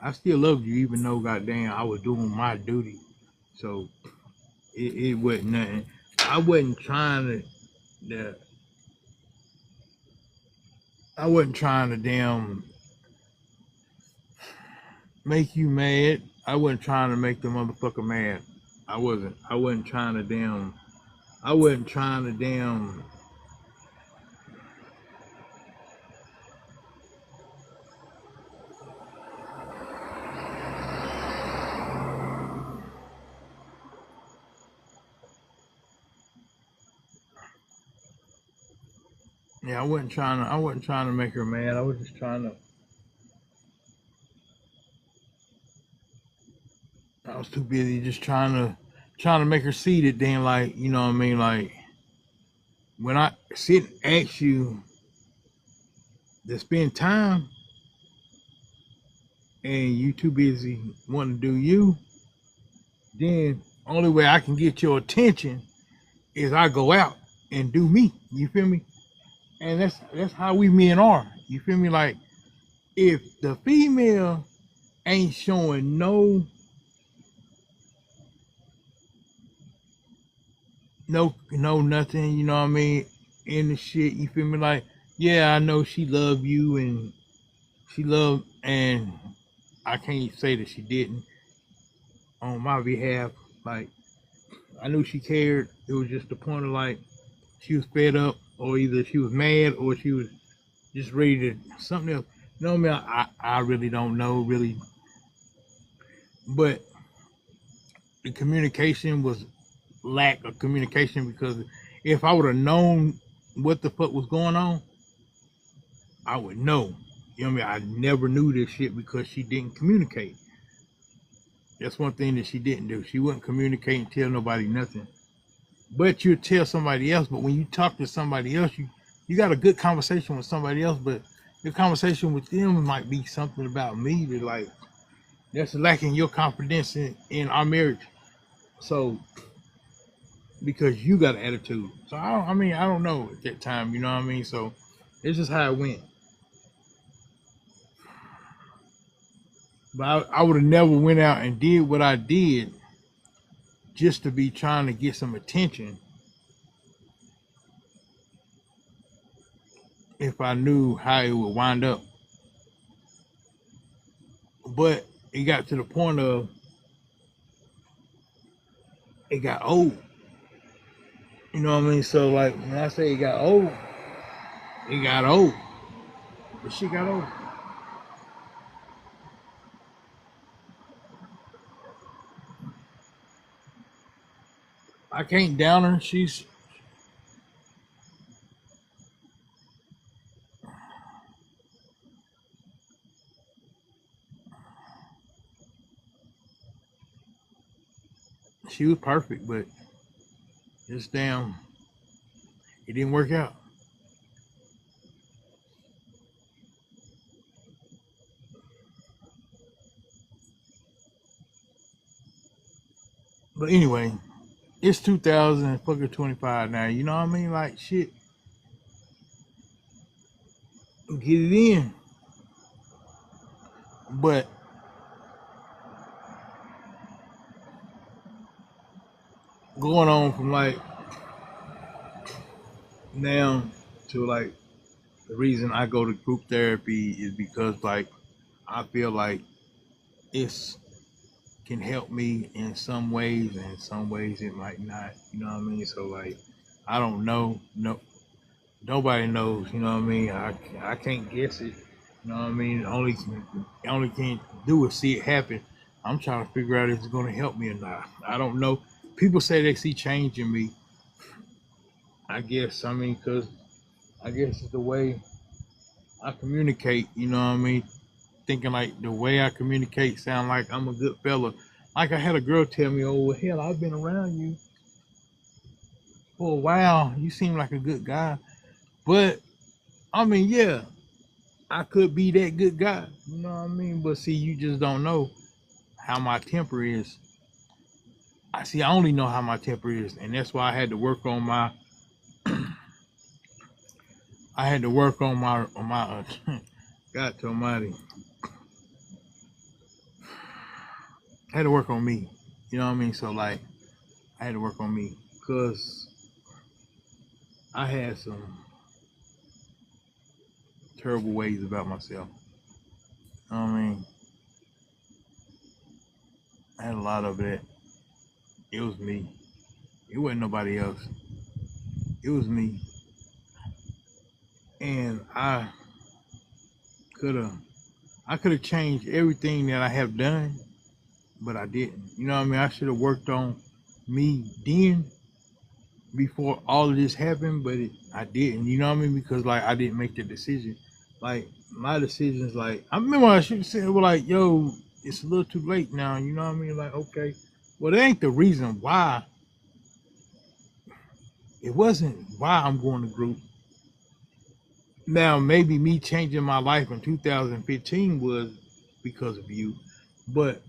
I still loved you even though goddamn I was doing my duty. So it wasn't nothing. I wasn't trying to I wasn't trying to damn make you mad. I wasn't trying to make the motherfucker mad. I wasn't. I wasn't trying to damn. I wasn't trying to damn. Yeah, I wasn't trying to make her mad. I was just I was too busy just trying to make her see that then, like, you know what I mean? Like, when I sit and ask you to spend time and you too busy wanting to do you, then only way I can get your attention is I go out and do me. You feel me? And that's how we men are. You feel me? Like, if the female ain't showing no nothing, you know what I mean, in the shit, you feel me? Like, yeah, I know she loved you and she loved, and I can't say that she didn't on my behalf. Like, I knew she cared. It was just the point of, like, she was fed up, or either she was mad, or she was just ready to something else. You know what I mean? I really don't know, really. But the communication was lack of communication, because if I would have known what the fuck was going on, I would know. You know what I mean? I never knew this shit because she didn't communicate. That's one thing that she didn't do. She wouldn't communicate and tell nobody nothing. But you tell somebody else. But when you talk to somebody else, you got a good conversation with somebody else, but your conversation with them might be something about me that, like, that's lacking your confidence in our marriage. So, because you got an attitude. So I don't know at that time, you know what I mean? So it's just how it went. But I would have never went out and did what I did just to be trying to get some attention if I knew how it would wind up. But it got to the point of it got old. You know what I mean? So, like, when I say it got old, it got old. The shit got old. I can't down her. She was perfect, but just damn, it didn't work out. But anyway, it's 2025 now. You know what I mean? Like, shit, get it in. But going on from, like, now to, like, the reason I go to group therapy is because, like, I feel like it's can help me in some ways, and in some ways it might not. You know what I mean? So, like, I don't know. No, nobody knows. You know what I mean? I can't guess it. You know what I mean? Only can do is see it happen. I'm trying to figure out if it's going to help me or not. I don't know. People say they see change in me. I guess, I mean, because I guess it's the way I communicate. You know what I mean? Thinking like the way I communicate sound like I'm a good fella. Like, I had a girl tell me, "Oh, well, hell, I've been around you for a while. You seem like a good guy." But I mean, yeah, I could be that good guy. You know what I mean? But see, you just don't know how my temper is. I only know how my temper is, and that's why I had to work on my. I had to work on my. God Almighty, I had to work on me. You know what I mean? So, like, I had to work on me because I had some terrible ways about myself. You know what I mean? I had a lot of that. It was me. It wasn't nobody else. It was me. And could have I could have changed everything that I have done, but I didn't. You know what I mean? I should have worked on me then before all of this happened, but I didn't, you know what I mean? Because like I didn't make the decision. Like my decisions, like I remember I should have said, well, like, yo, it's a little too late now, you know what I mean? Like, okay. Well, that ain't the reason why. It wasn't why I'm going to group. Now, maybe me changing my life in 2015 was because of you, but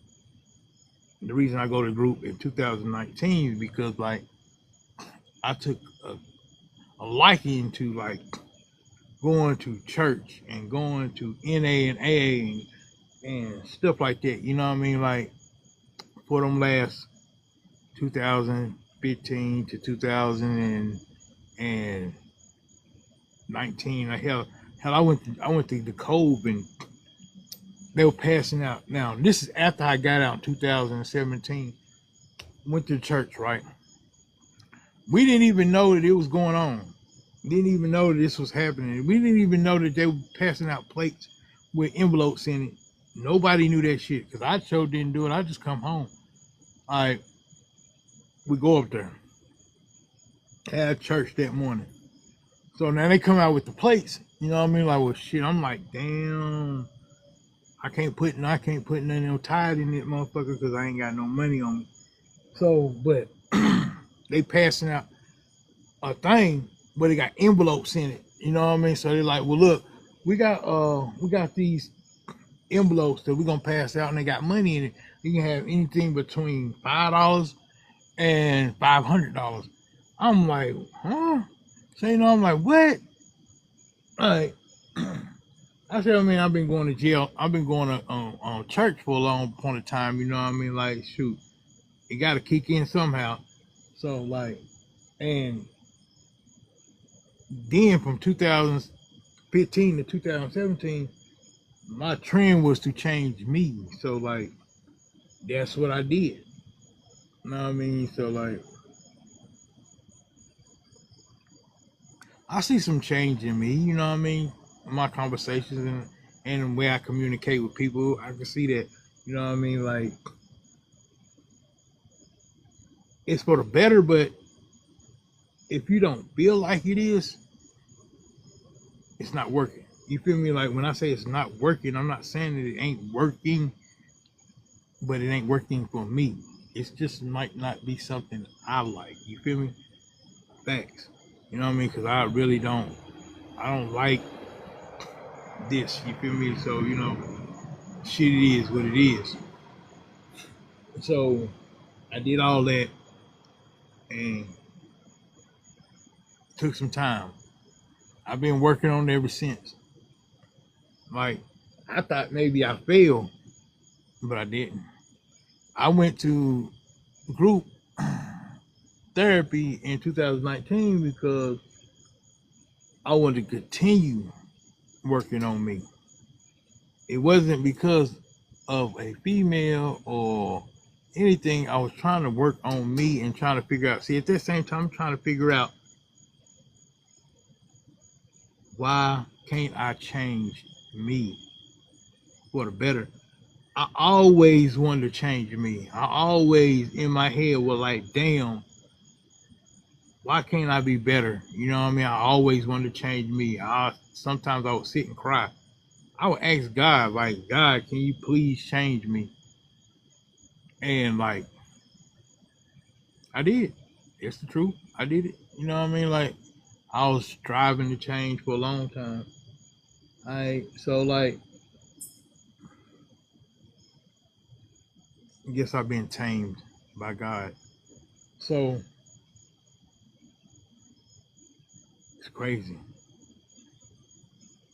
the reason I go to group in 2019 is because like I took a liking to like going to church and going to NA and AA and stuff like that. You know what I mean? Like for them last 2015 to 2019, hell, I went to the Cove and they were passing out. Now this is after I got out in 2017. Went to church, right? We didn't even know that it was going on. Didn't even know that this was happening. We didn't even know that they were passing out plates with envelopes in it. Nobody knew that shit because I sure didn't do it. I just come home. All right, we go up there. Had church that morning. So now they come out with the plates. You know what I mean? Like, well, shit. I'm like, damn. I can't put nothing no tithe in that motherfucker because I ain't got no money on me. So, but they passing out a thing, but it got envelopes in it. You know what I mean? So they're like, well, look, we got these envelopes that we're gonna pass out, and they got money in it. You can have anything between $5 and $500. I'm like, huh? So you know, I'm like, what? Like, I said, I mean, I've been going to jail. I've been going to church for a long point of time. You know what I mean? Like, shoot, it got to kick in somehow. So like, and then from 2015 to 2017, my trend was to change me. So like, that's what I did. You know what I mean? So like, I see some change in me. You know what I mean? My conversations and the way I communicate with people, I can see that. You know what I mean? Like, it's for the better, but if you don't feel like it is, it's not working. You feel me? Like when I say it's not working, I'm not saying that it ain't working, but it ain't working for me. It just might not be something I like. You feel me? Facts. You know what I mean? Because I really don't. I don't like this. You feel me? So you know, shit, it is what it is. So I did all that and took some time. I've been working on it ever since. Like I thought maybe I failed, but I didn't. I went to group therapy in 2019 because I wanted to continue working on me. It wasn't because of a female or anything. I was trying to work on me and trying to figure out. See, at the same time, I'm trying to figure out why can't I change me for the better. I always wanted to change me. I always in my head was like, damn, why can't I be better? You know what I mean? I always wanted to change me. Sometimes I would sit and cry. I would ask God, like, God, can you please change me? And like, I did. It's the truth. I did it. You know what I mean? Like, I was striving to change for a long time. So like, I guess I've been tamed by God. So it's crazy.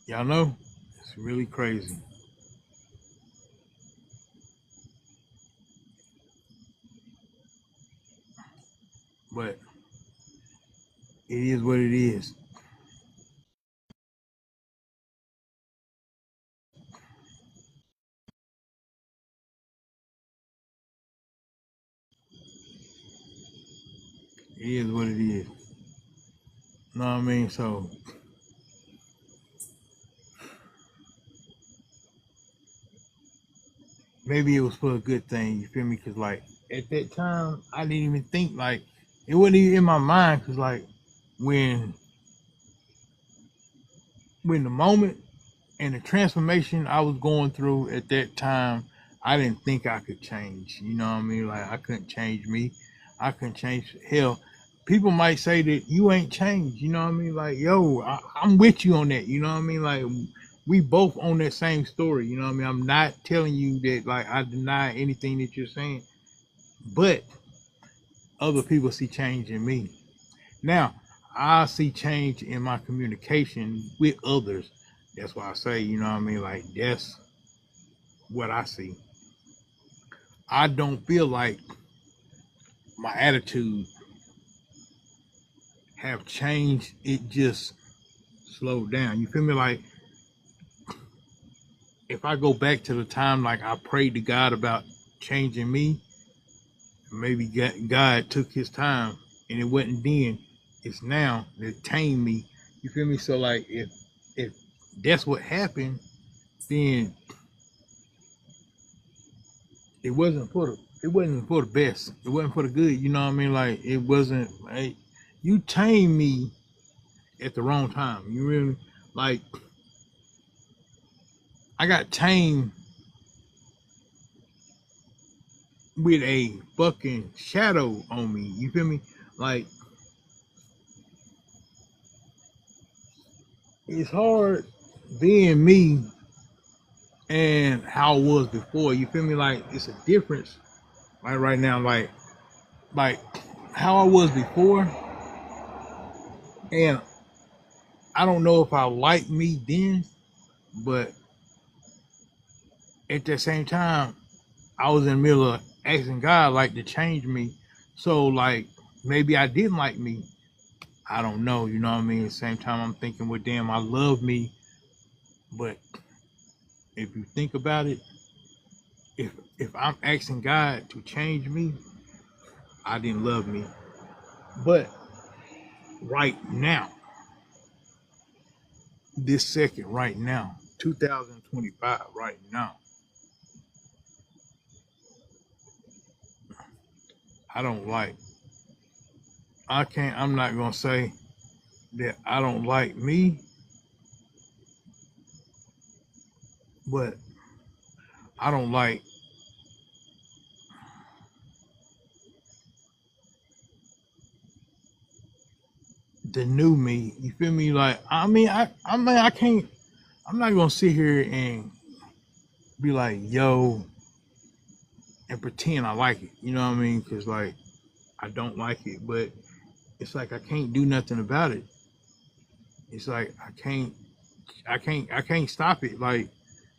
Y'all know? It's really crazy. But it is what it is. It is what it is. You know what I mean? So maybe it was for a good thing. You feel me? Because like at that time, I didn't even think like it wasn't even in my mind. Because like when when the moment and the transformation I was going through at that time, I didn't think I could change. You know what I mean? Like I couldn't change me. I couldn't change hell. People might say that you ain't changed. You know what I mean? Like, yo, I'm with you on that. You know what I mean? Like we both on that same story. You know what I mean? I'm not telling you that like I deny anything that you're saying, but other people see change in me. Now, I see change in my communication with others. That's why I say, you know what I mean? Like, that's what I see. I don't feel like my attitude have changed. It just slowed down. You feel me? Like, if I go back to the time, like, I prayed to God about changing me, maybe God took his time and it wasn't then. It's now that tamed me. You feel me? So, like, if that's what happened, then it wasn't for the best. It wasn't for the good. You know what I mean? Like it wasn't. Like, you tamed me at the wrong time. You really like. I got tamed with a fucking shadow on me. You feel me? Like it's hard being me and how I was before. You feel me? Like it's a difference. Like right now, like how I was before, and I don't know if I like me then, but at the same time, I was in the middle of asking God like to change me. So like maybe I didn't like me. I don't know, you know what I mean? At the same time I'm thinking, well damn, I love me. But if you think about it, if I'm asking God to change me, I didn't love me. But right now, this second, right now, 2025, right now, I don't like I'm not gonna say that I don't like me, but I don't like the new me. You feel me? Like I mean I can't. I'm not gonna sit here and be like yo and pretend I like it. You know what I mean? Because like I don't like it, but it's like I can't do nothing about it. It's like I can't stop it. Like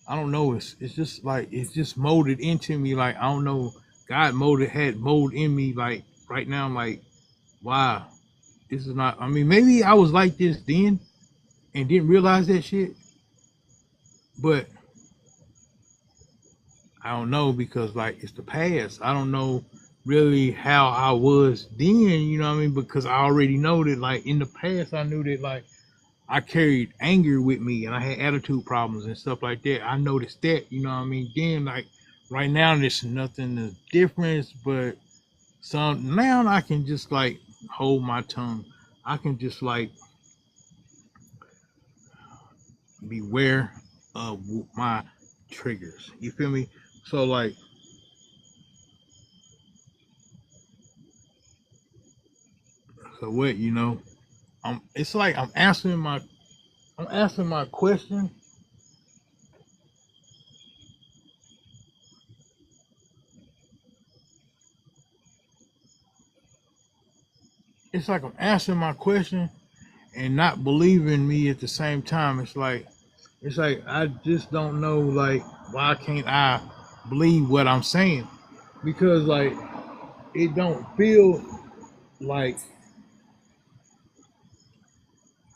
I don't know. It's just like it's just molded into me. Like I don't know. God had mold in me. Like right now, I'm like wow. This is not. I mean, maybe I was like this then and didn't realize that shit. But I don't know because like it's the past. I don't know really how I was then, you know what I mean? Because I already know that like in the past I knew that like I carried anger with me and I had attitude problems and stuff like that. I noticed that, you know what I mean? Then like right now there's nothing the difference, but some now I can just like hold my tongue. I can just like beware of my triggers. You feel me? So like so what, you know? It's like I'm answering my question. It's like I'm answering my question and not believing me at the same time. It's like I just don't know like why can't I believe what I'm saying? Because like it don't feel like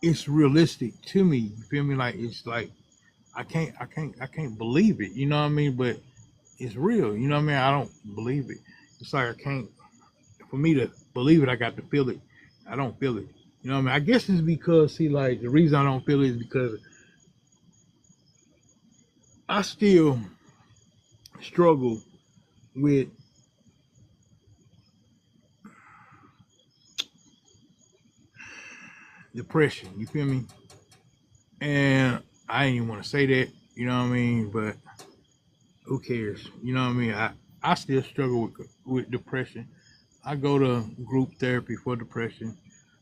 it's realistic to me. You feel me? Like it's like I can't believe it. You know what I mean? But it's real. You know what I mean? I don't believe it. It's like I can't. For me to believe it, I got to feel it. I don't feel it. You know what I mean? I guess it's because see, like the reason I don't feel it is because I still struggle with depression. You feel me? And I didn't even want to say that, you know what I mean? But who cares? You know what I mean? I still struggle with depression. I go to group therapy for depression.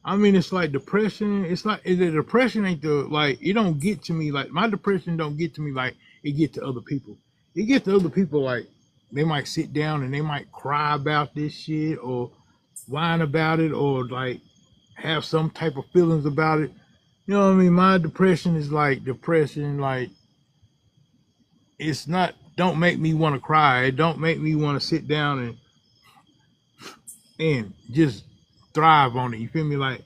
I mean, it's like depression. It's like the depression ain't the like it don't get to me like my depression don't get to me like it get to other people. It get to other people like they might sit down and they might cry about this shit or whine about it or like have some type of feelings about it. You know what I mean? My depression is like depression, like it's not don't make me want to cry. It don't make me want to sit down and just thrive on it. You feel me? Like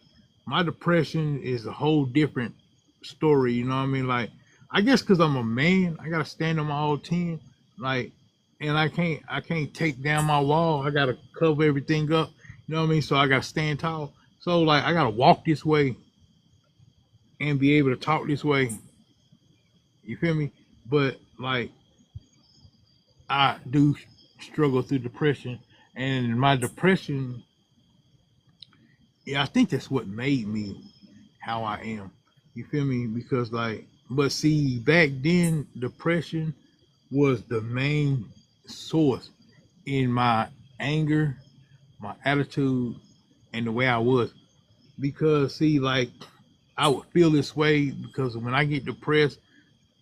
my depression is a whole different story. You know what I mean? Like I guess because I'm a man, I gotta stand on my own 10. Like, and I can't take down my wall. I gotta cover everything up. You know what I mean? So I gotta stand tall. So like I gotta walk this way and be able to talk this way. You feel me? But like I do struggle through depression, and my depression, yeah, I think that's what made me how I am. You feel me? Because like, but see, back then, depression was the main source in my anger, my attitude, and the way I was. Because see, like, I would feel this way because when I get depressed,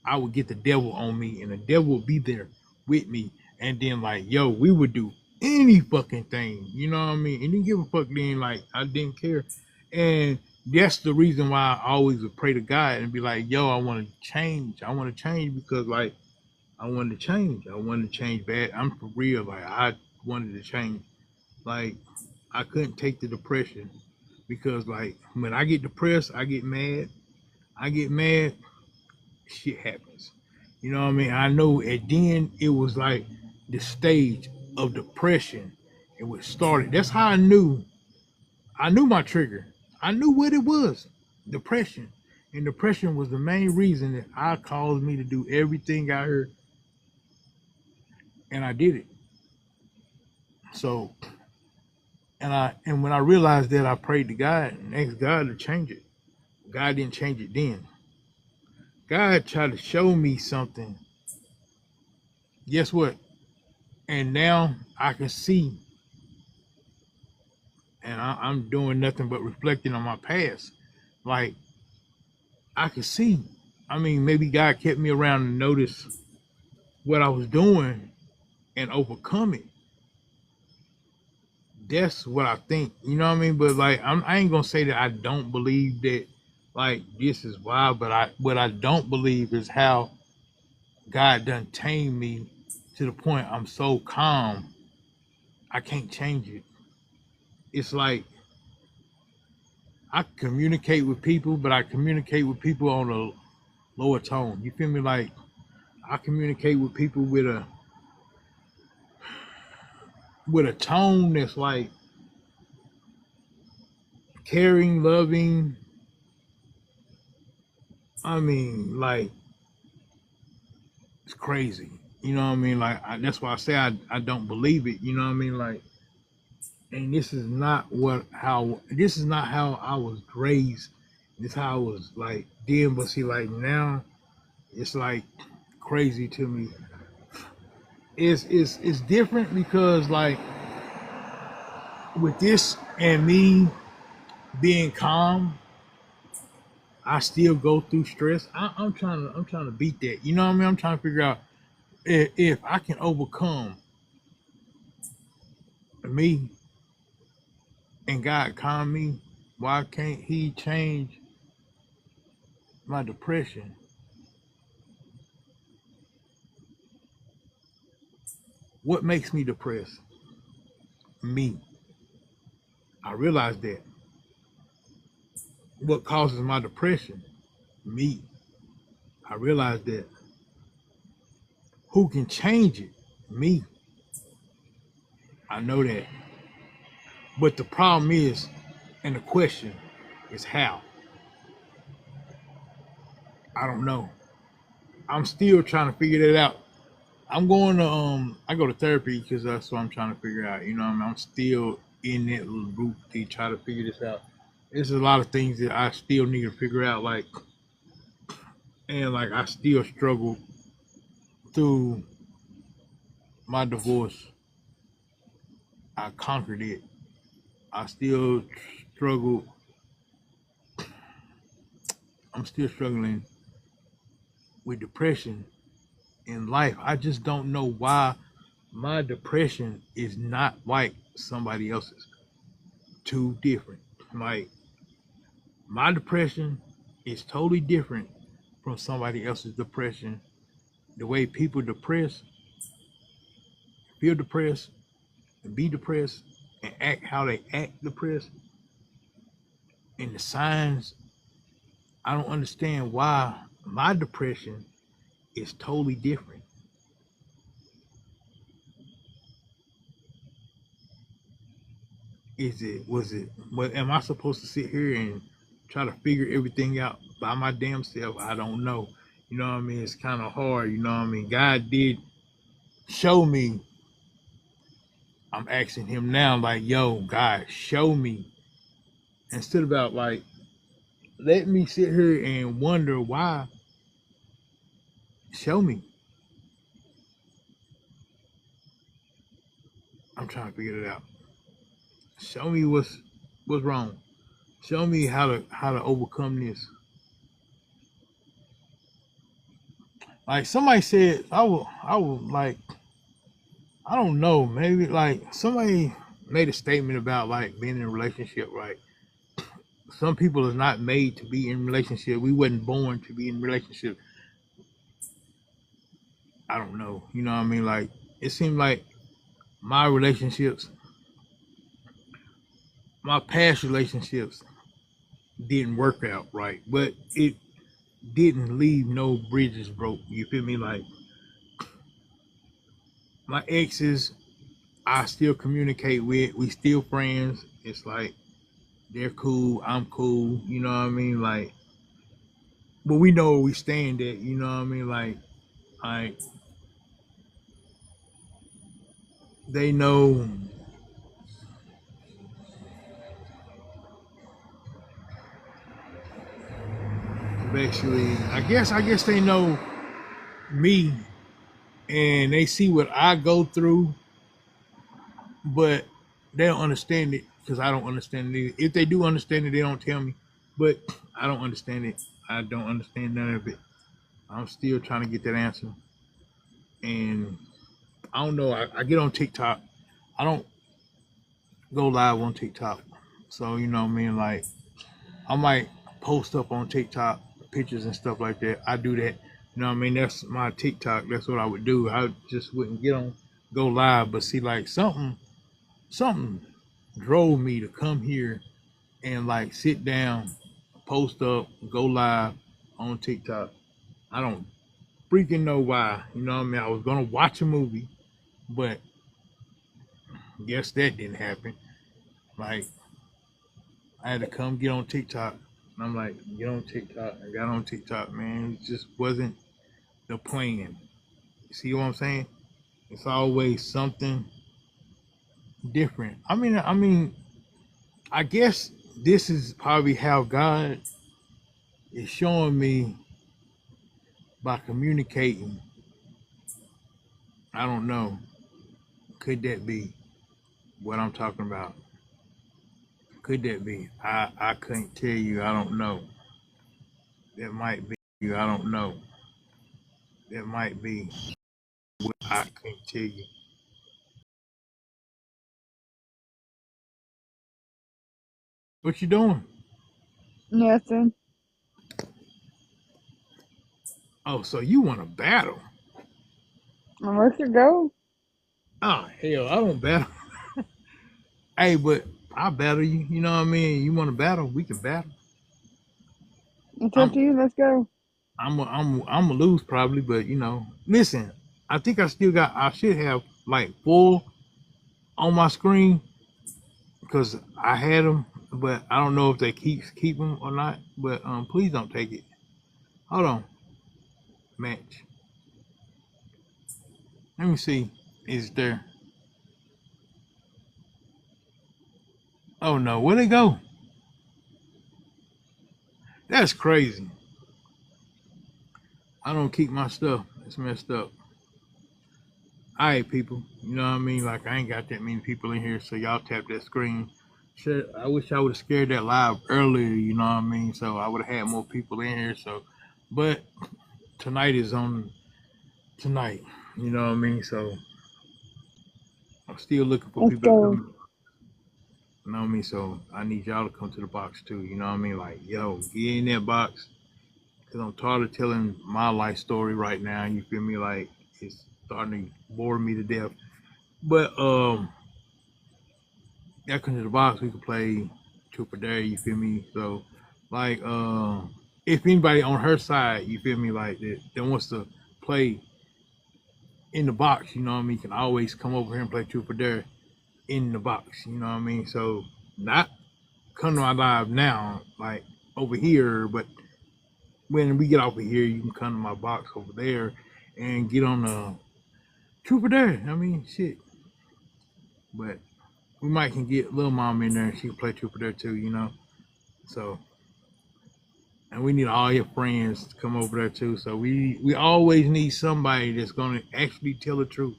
I would get the devil on me, and the devil would be there with me. And then like, yo, we would do any fucking thing, you know what I mean? And didn't give a fuck then, like I didn't care. And that's the reason why I always would pray to God and be like, yo, I want to change. I want to change because like I wanted to change. I wanted to change bad. I'm for real. Like I wanted to change. Like I couldn't take the depression because like when I get depressed, I get mad. I get mad, shit happens. You know what I mean? I know and then it was like the stage of depression. It was started. That's how I knew my trigger. I knew what it was. Depression. And depression was the main reason that I caused me to do everything I heard and I did it. So and when I realized that I prayed to God and asked God to change it. God didn't change it then. God tried to show me something. Guess what? And now I can see, and I'm doing nothing but reflecting on my past. Like I can see. I mean, maybe God kept me around to notice what I was doing and overcome it. That's what I think. You know what I mean? But like, I ain't gonna say that I don't believe that. Like this is why, but what I don't believe is how God done tamed me to the point I'm so calm I can't change it. It's like I communicate with people, but I communicate with people on a lower tone. You feel me? Like I communicate with people with a tone that's like caring, loving. I mean, like it's crazy. You know what I mean? Like that's why I say I don't believe it. You know what I mean? Like, and this is not how I was raised. This is how I was like then. But see, like now, it's like crazy to me. It's different because like with this and me being calm, I still go through stress. I'm trying to beat that. You know what I mean? I'm trying to figure out if I can overcome me and God calm me. Why can't He change my depression? What makes me depressed? Me. I realize that. What causes my depression? Me. I realize that. Who can change it? Me. I know that. But the problem is, and the question is how. I don't know. I'm still trying to figure that out. I'm going to I go to therapy because that's what I'm trying to figure out. You know what I mean? I'm still in that little group to try to figure this out. There's a lot of things that I still need to figure out. Like And like I still struggle through my divorce. I conquered it. I still struggle. I'm still struggling with depression in life. I just don't know why my depression is not like somebody else's. Too different. Like my depression is totally different from somebody else's depression. The way people depressed, feel depressed, and be depressed, and act how they act depressed, and the signs, I don't understand why my depression is totally different. What am I supposed to sit here and try to figure everything out by my damn self? I don't know. You know what I mean? It's kind of hard. You know what I mean? God did show me. I'm asking him now, like, yo, God, show me. Instead about like, let me sit here and wonder why. Show me. I'm trying to figure it out. Show me what's wrong. Show me how to overcome this. Like somebody said, I will like, I don't know, maybe like somebody made a statement about like being in a relationship, right? Some people is not made to be in a relationship. We wasn't born to be in a relationship. I don't know. You know what I mean? Like it seemed like my relationships, my past relationships didn't work out right. But it didn't leave no bridges broke. You feel me? Like my exes I still communicate with. We still friends. It's like they're cool. I'm cool. You know what I mean? Like, but we know where we stand at. You know what I mean? Like they know. Basically, I guess they know me, and they see what I go through, but they don't understand it because I don't understand it. If they do understand it, they don't tell me. But I don't understand it. I don't understand none of it. I'm still trying to get that answer. And I don't know. I get on TikTok. I don't go live on TikTok. So, you know what I mean? Like, I might post up on TikTok pictures and stuff like that. I do that. You know what I mean? That's my TikTok. That's what I would do. I just wouldn't get on, go live. But see, like, something drove me to come here and, like, sit down, post up, go live on TikTok. I don't freaking know why. You know what I mean? I was going to watch a movie, but guess that didn't happen. Like, I had to come get on TikTok. And I'm like, get on TikTok. I got on TikTok, man. It just wasn't the plan. You see what I'm saying? It's always something different. I guess this is probably how God is showing me by communicating. I don't know. Could that be what I'm talking about? Could that be? I couldn't tell you. I don't know. That might be. I don't know. That might be. I can't tell you. What you doing? Nothing. Oh, so you want to battle? Where to go? Oh hell, I don't battle. Hey, but I battle you. You know what I mean? You want to battle? We can battle. It's up I'm to you. Let's go. I'm a lose probably, but you know, listen. I think I still got. I should have like full on my screen because I had them, but I don't know if they keep them or not. But please don't take it. Hold on, match. Let me see. Is there? Oh no, where they go? That's crazy. I don't keep my stuff. It's messed up. All right, people. You know what I mean? Like I ain't got that many people in here, so y'all tap that screen. Shit, I wish I would have scared that live earlier. You know what I mean? So I would have had more people in here. So, but tonight is on tonight. You know what I mean? So I'm still looking for Let's people to go. come. You know what I mean? So I need y'all to come to the box too. You know what I mean? Like, yo, get in that box. Cause I'm tired of telling my life story right now. You feel me? Like it's starting to bore me to death. But y'all come to the box, we can play truth or dare. You feel me? So like if anybody on her side, you feel me, like that wants to play in the box, you know what I mean, can always come over here and play truth or dare in the box. You know what I mean? So not come to my live now, like over here, but when we get off of here, you can come to my box over there and get on the truth or dare. I mean, shit. But we might can get little mom in there and she can play truth or dare too, you know. So and we need all your friends to come over there too. So we always need somebody that's gonna actually tell the truth.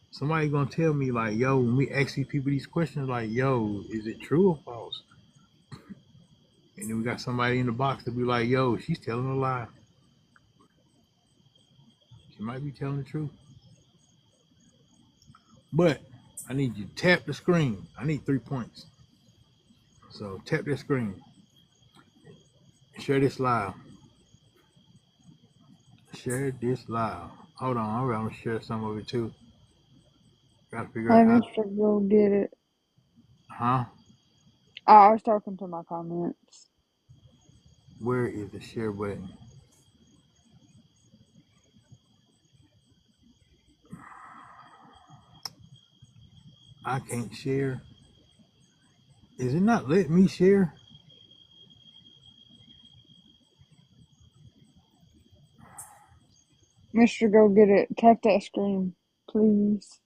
Somebody gonna tell me like, yo, when we ask these people these questions, like, yo, is it true or false? And then we got somebody in the box to be like, yo, she's telling a lie. She might be telling the truth. But I need you to tap the screen. I need 3 points. So tap that screen. Share this live. Share this live. Hold on, I'm gonna share some of it too. Gotta figure Hey, out Mr. Go get it. huh? I was talking to my comments. Where is the share button? I can't share. Is it not letting me share? Mr. Go get it. Tap that screen, please.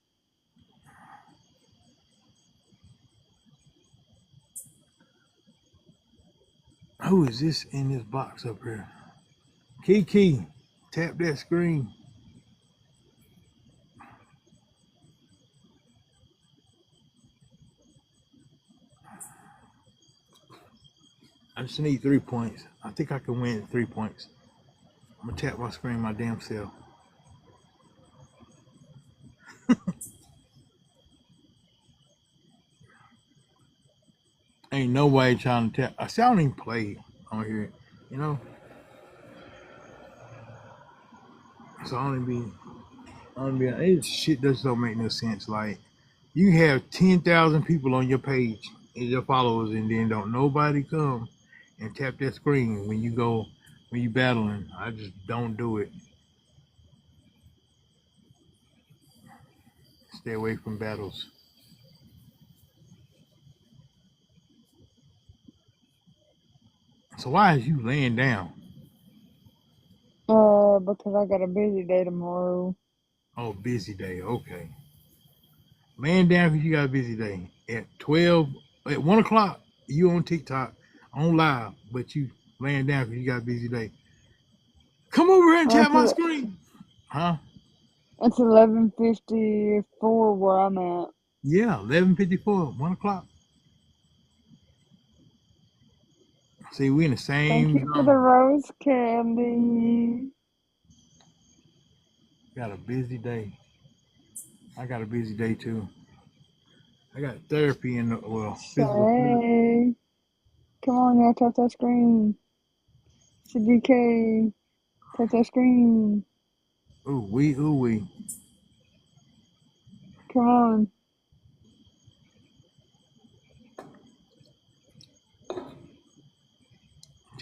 Who is this in this box up here? Kiki, tap that screen. I just need 3 points. I think I can win 3 points. I'm gonna tap my screen my damn self. Ain't nobody trying to tap. I see I don't even play on here, you know. So I don't be. It shit just don't make no sense. Like you have 10,000 people on your page and your followers, and then don't nobody come and tap that screen when you battling. I just don't do it. Stay away from battles. So why is you laying down? Because I got a busy day tomorrow. Oh, busy day. Okay. Laying down because you got a busy day. At 1 o'clock, you on TikTok, on live, but you laying down because you got a busy day. Come over here and tap my screen. Huh? It's 11:54 where I'm at. Yeah, 11:54, 1 o'clock. See, we in the Thank same you for the zone. rose candy. Got a busy day. I got a busy day too. I got therapy in the physical therapy. Shay. Come on, y'all, tap that screen. CDK. Tap that screen. Ooh we. Come on.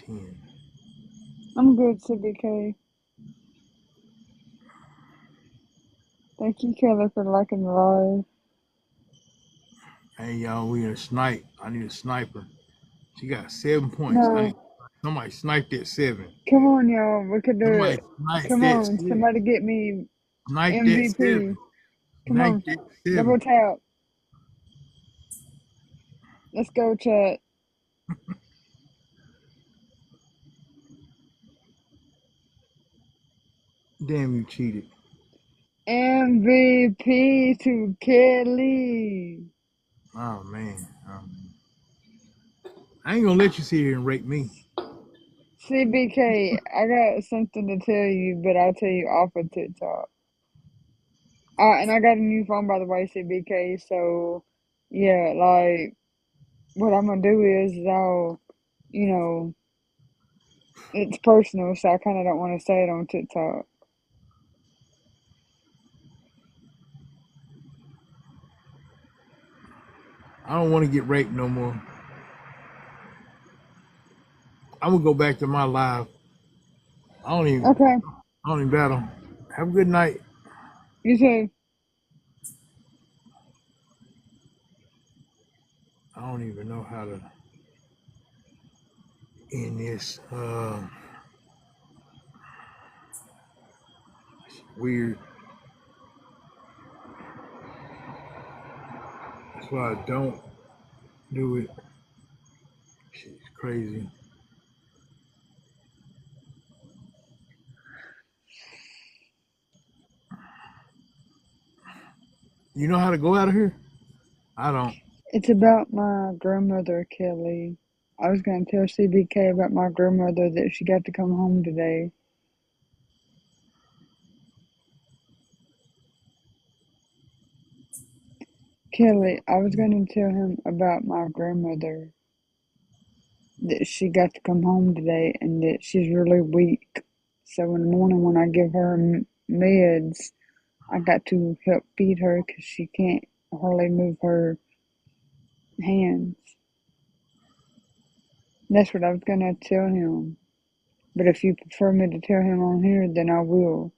10. I'm good, CDK. Thank you, Kelly, for liking the live. Hey y'all, we in a snipe. I need a sniper. She got 7 points. I No. need somebody sniped at 7. Come on, y'all. We could do Somebody it. sniped Come that on. 7. Somebody get me Sniped that 7. MVP. Come on. Sniped that Double 7. tap. Let's go, chat. Damn, you cheated. MVP to Kelly. Oh man. I ain't gonna let you sit here and rate me. CBK, I got something to tell you, but I'll tell you off of TikTok. And I got a new phone, by the way, CBK. So, yeah, like, what I'm gonna do is I'll, you know, it's personal, so I kind of don't want to say it on TikTok. I don't want to get raped no more. I'm gonna go back to my live. I don't even. Okay, I don't even battle. Have a good night. you too. I don't even know how to end this. Weird. That's why I don't do it. Shit's crazy. You know how to go out of here? I don't. It's about my grandmother, Kelly. I was gonna tell CBK about my grandmother that she got to come home today. Kelly, I was gonna tell him about my grandmother that she got to come home today and that she's really weak. So in the morning when I give her meds, I got to help feed her because she can't hardly move her hands. That's what I was gonna tell him. But if you prefer me to tell him on here, then I will.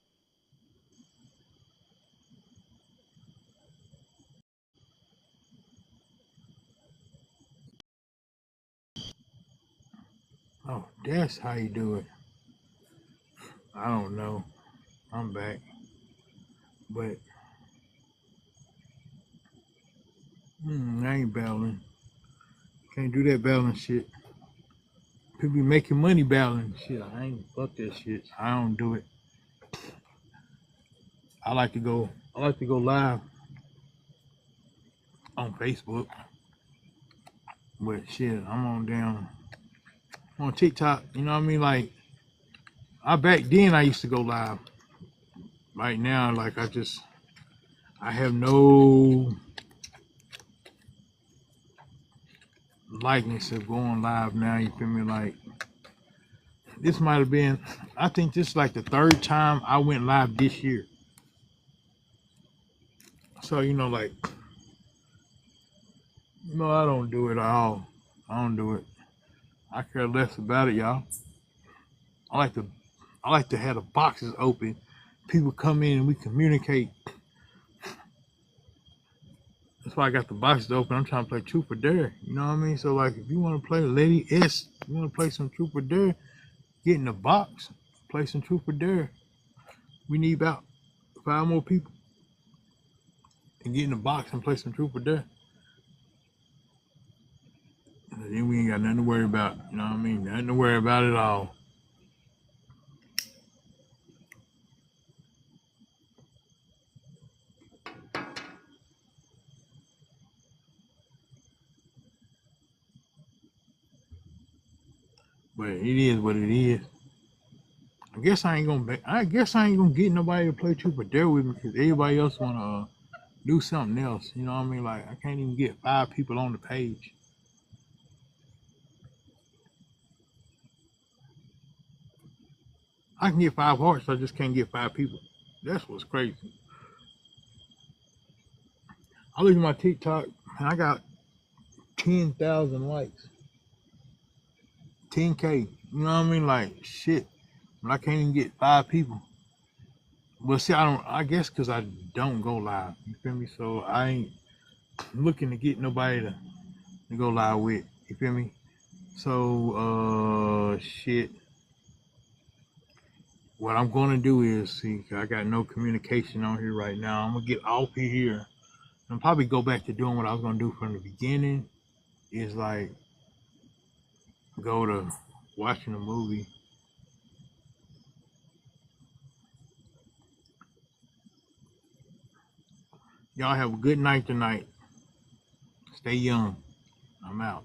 Oh, that's how you do it. I don't know. I'm back, but I ain't battling. Can't do that battling shit. People be making money battling shit. I ain't fuck that shit. I don't do it. I like to go. I like to go live on Facebook. But shit, I'm on down on TikTok. You know what I mean? Like I back then I used to go live. Right now, like I have no likeness of going live now. You feel me? Like this might have been. I think this is like the third time I went live this year. So like no, I don't do it at all. I don't do it. I care less about it, y'all. I like to have the boxes open. People come in and we communicate. That's why I got the boxes open. I'm trying to play Truth or Dare. You know what I mean? So like if you want to play Lady S, you want to play some Truth or Dare, get in the box, play some Truth or Dare. We need about 5 more people and get in the box and play some Truth or Dare. And then we ain't got nothing to worry about. You know what I mean? Nothing to worry about at all. But it is what it is. I guess I ain't gonna get nobody to play Truth or Dare with me because everybody else wanna do something else. You know what I mean? Like I can't even get 5 people on the page. I can get 5 hearts, I just can't get 5 people. That's what's crazy. I look at my TikTok and I got 10,000 likes, 10K. You know what I mean? Like shit, but I can't even get 5 people. Well, see, I don't. I guess because I don't go live. You feel me? So I ain't looking to get nobody to go live with. You feel me? So shit. What I'm gonna do is see. I got no communication on here right now. I'm gonna get off of here and probably go back to doing what I was gonna do from the beginning. Is like go to watching a movie Y'all have a good night tonight. Stay young. I'm out.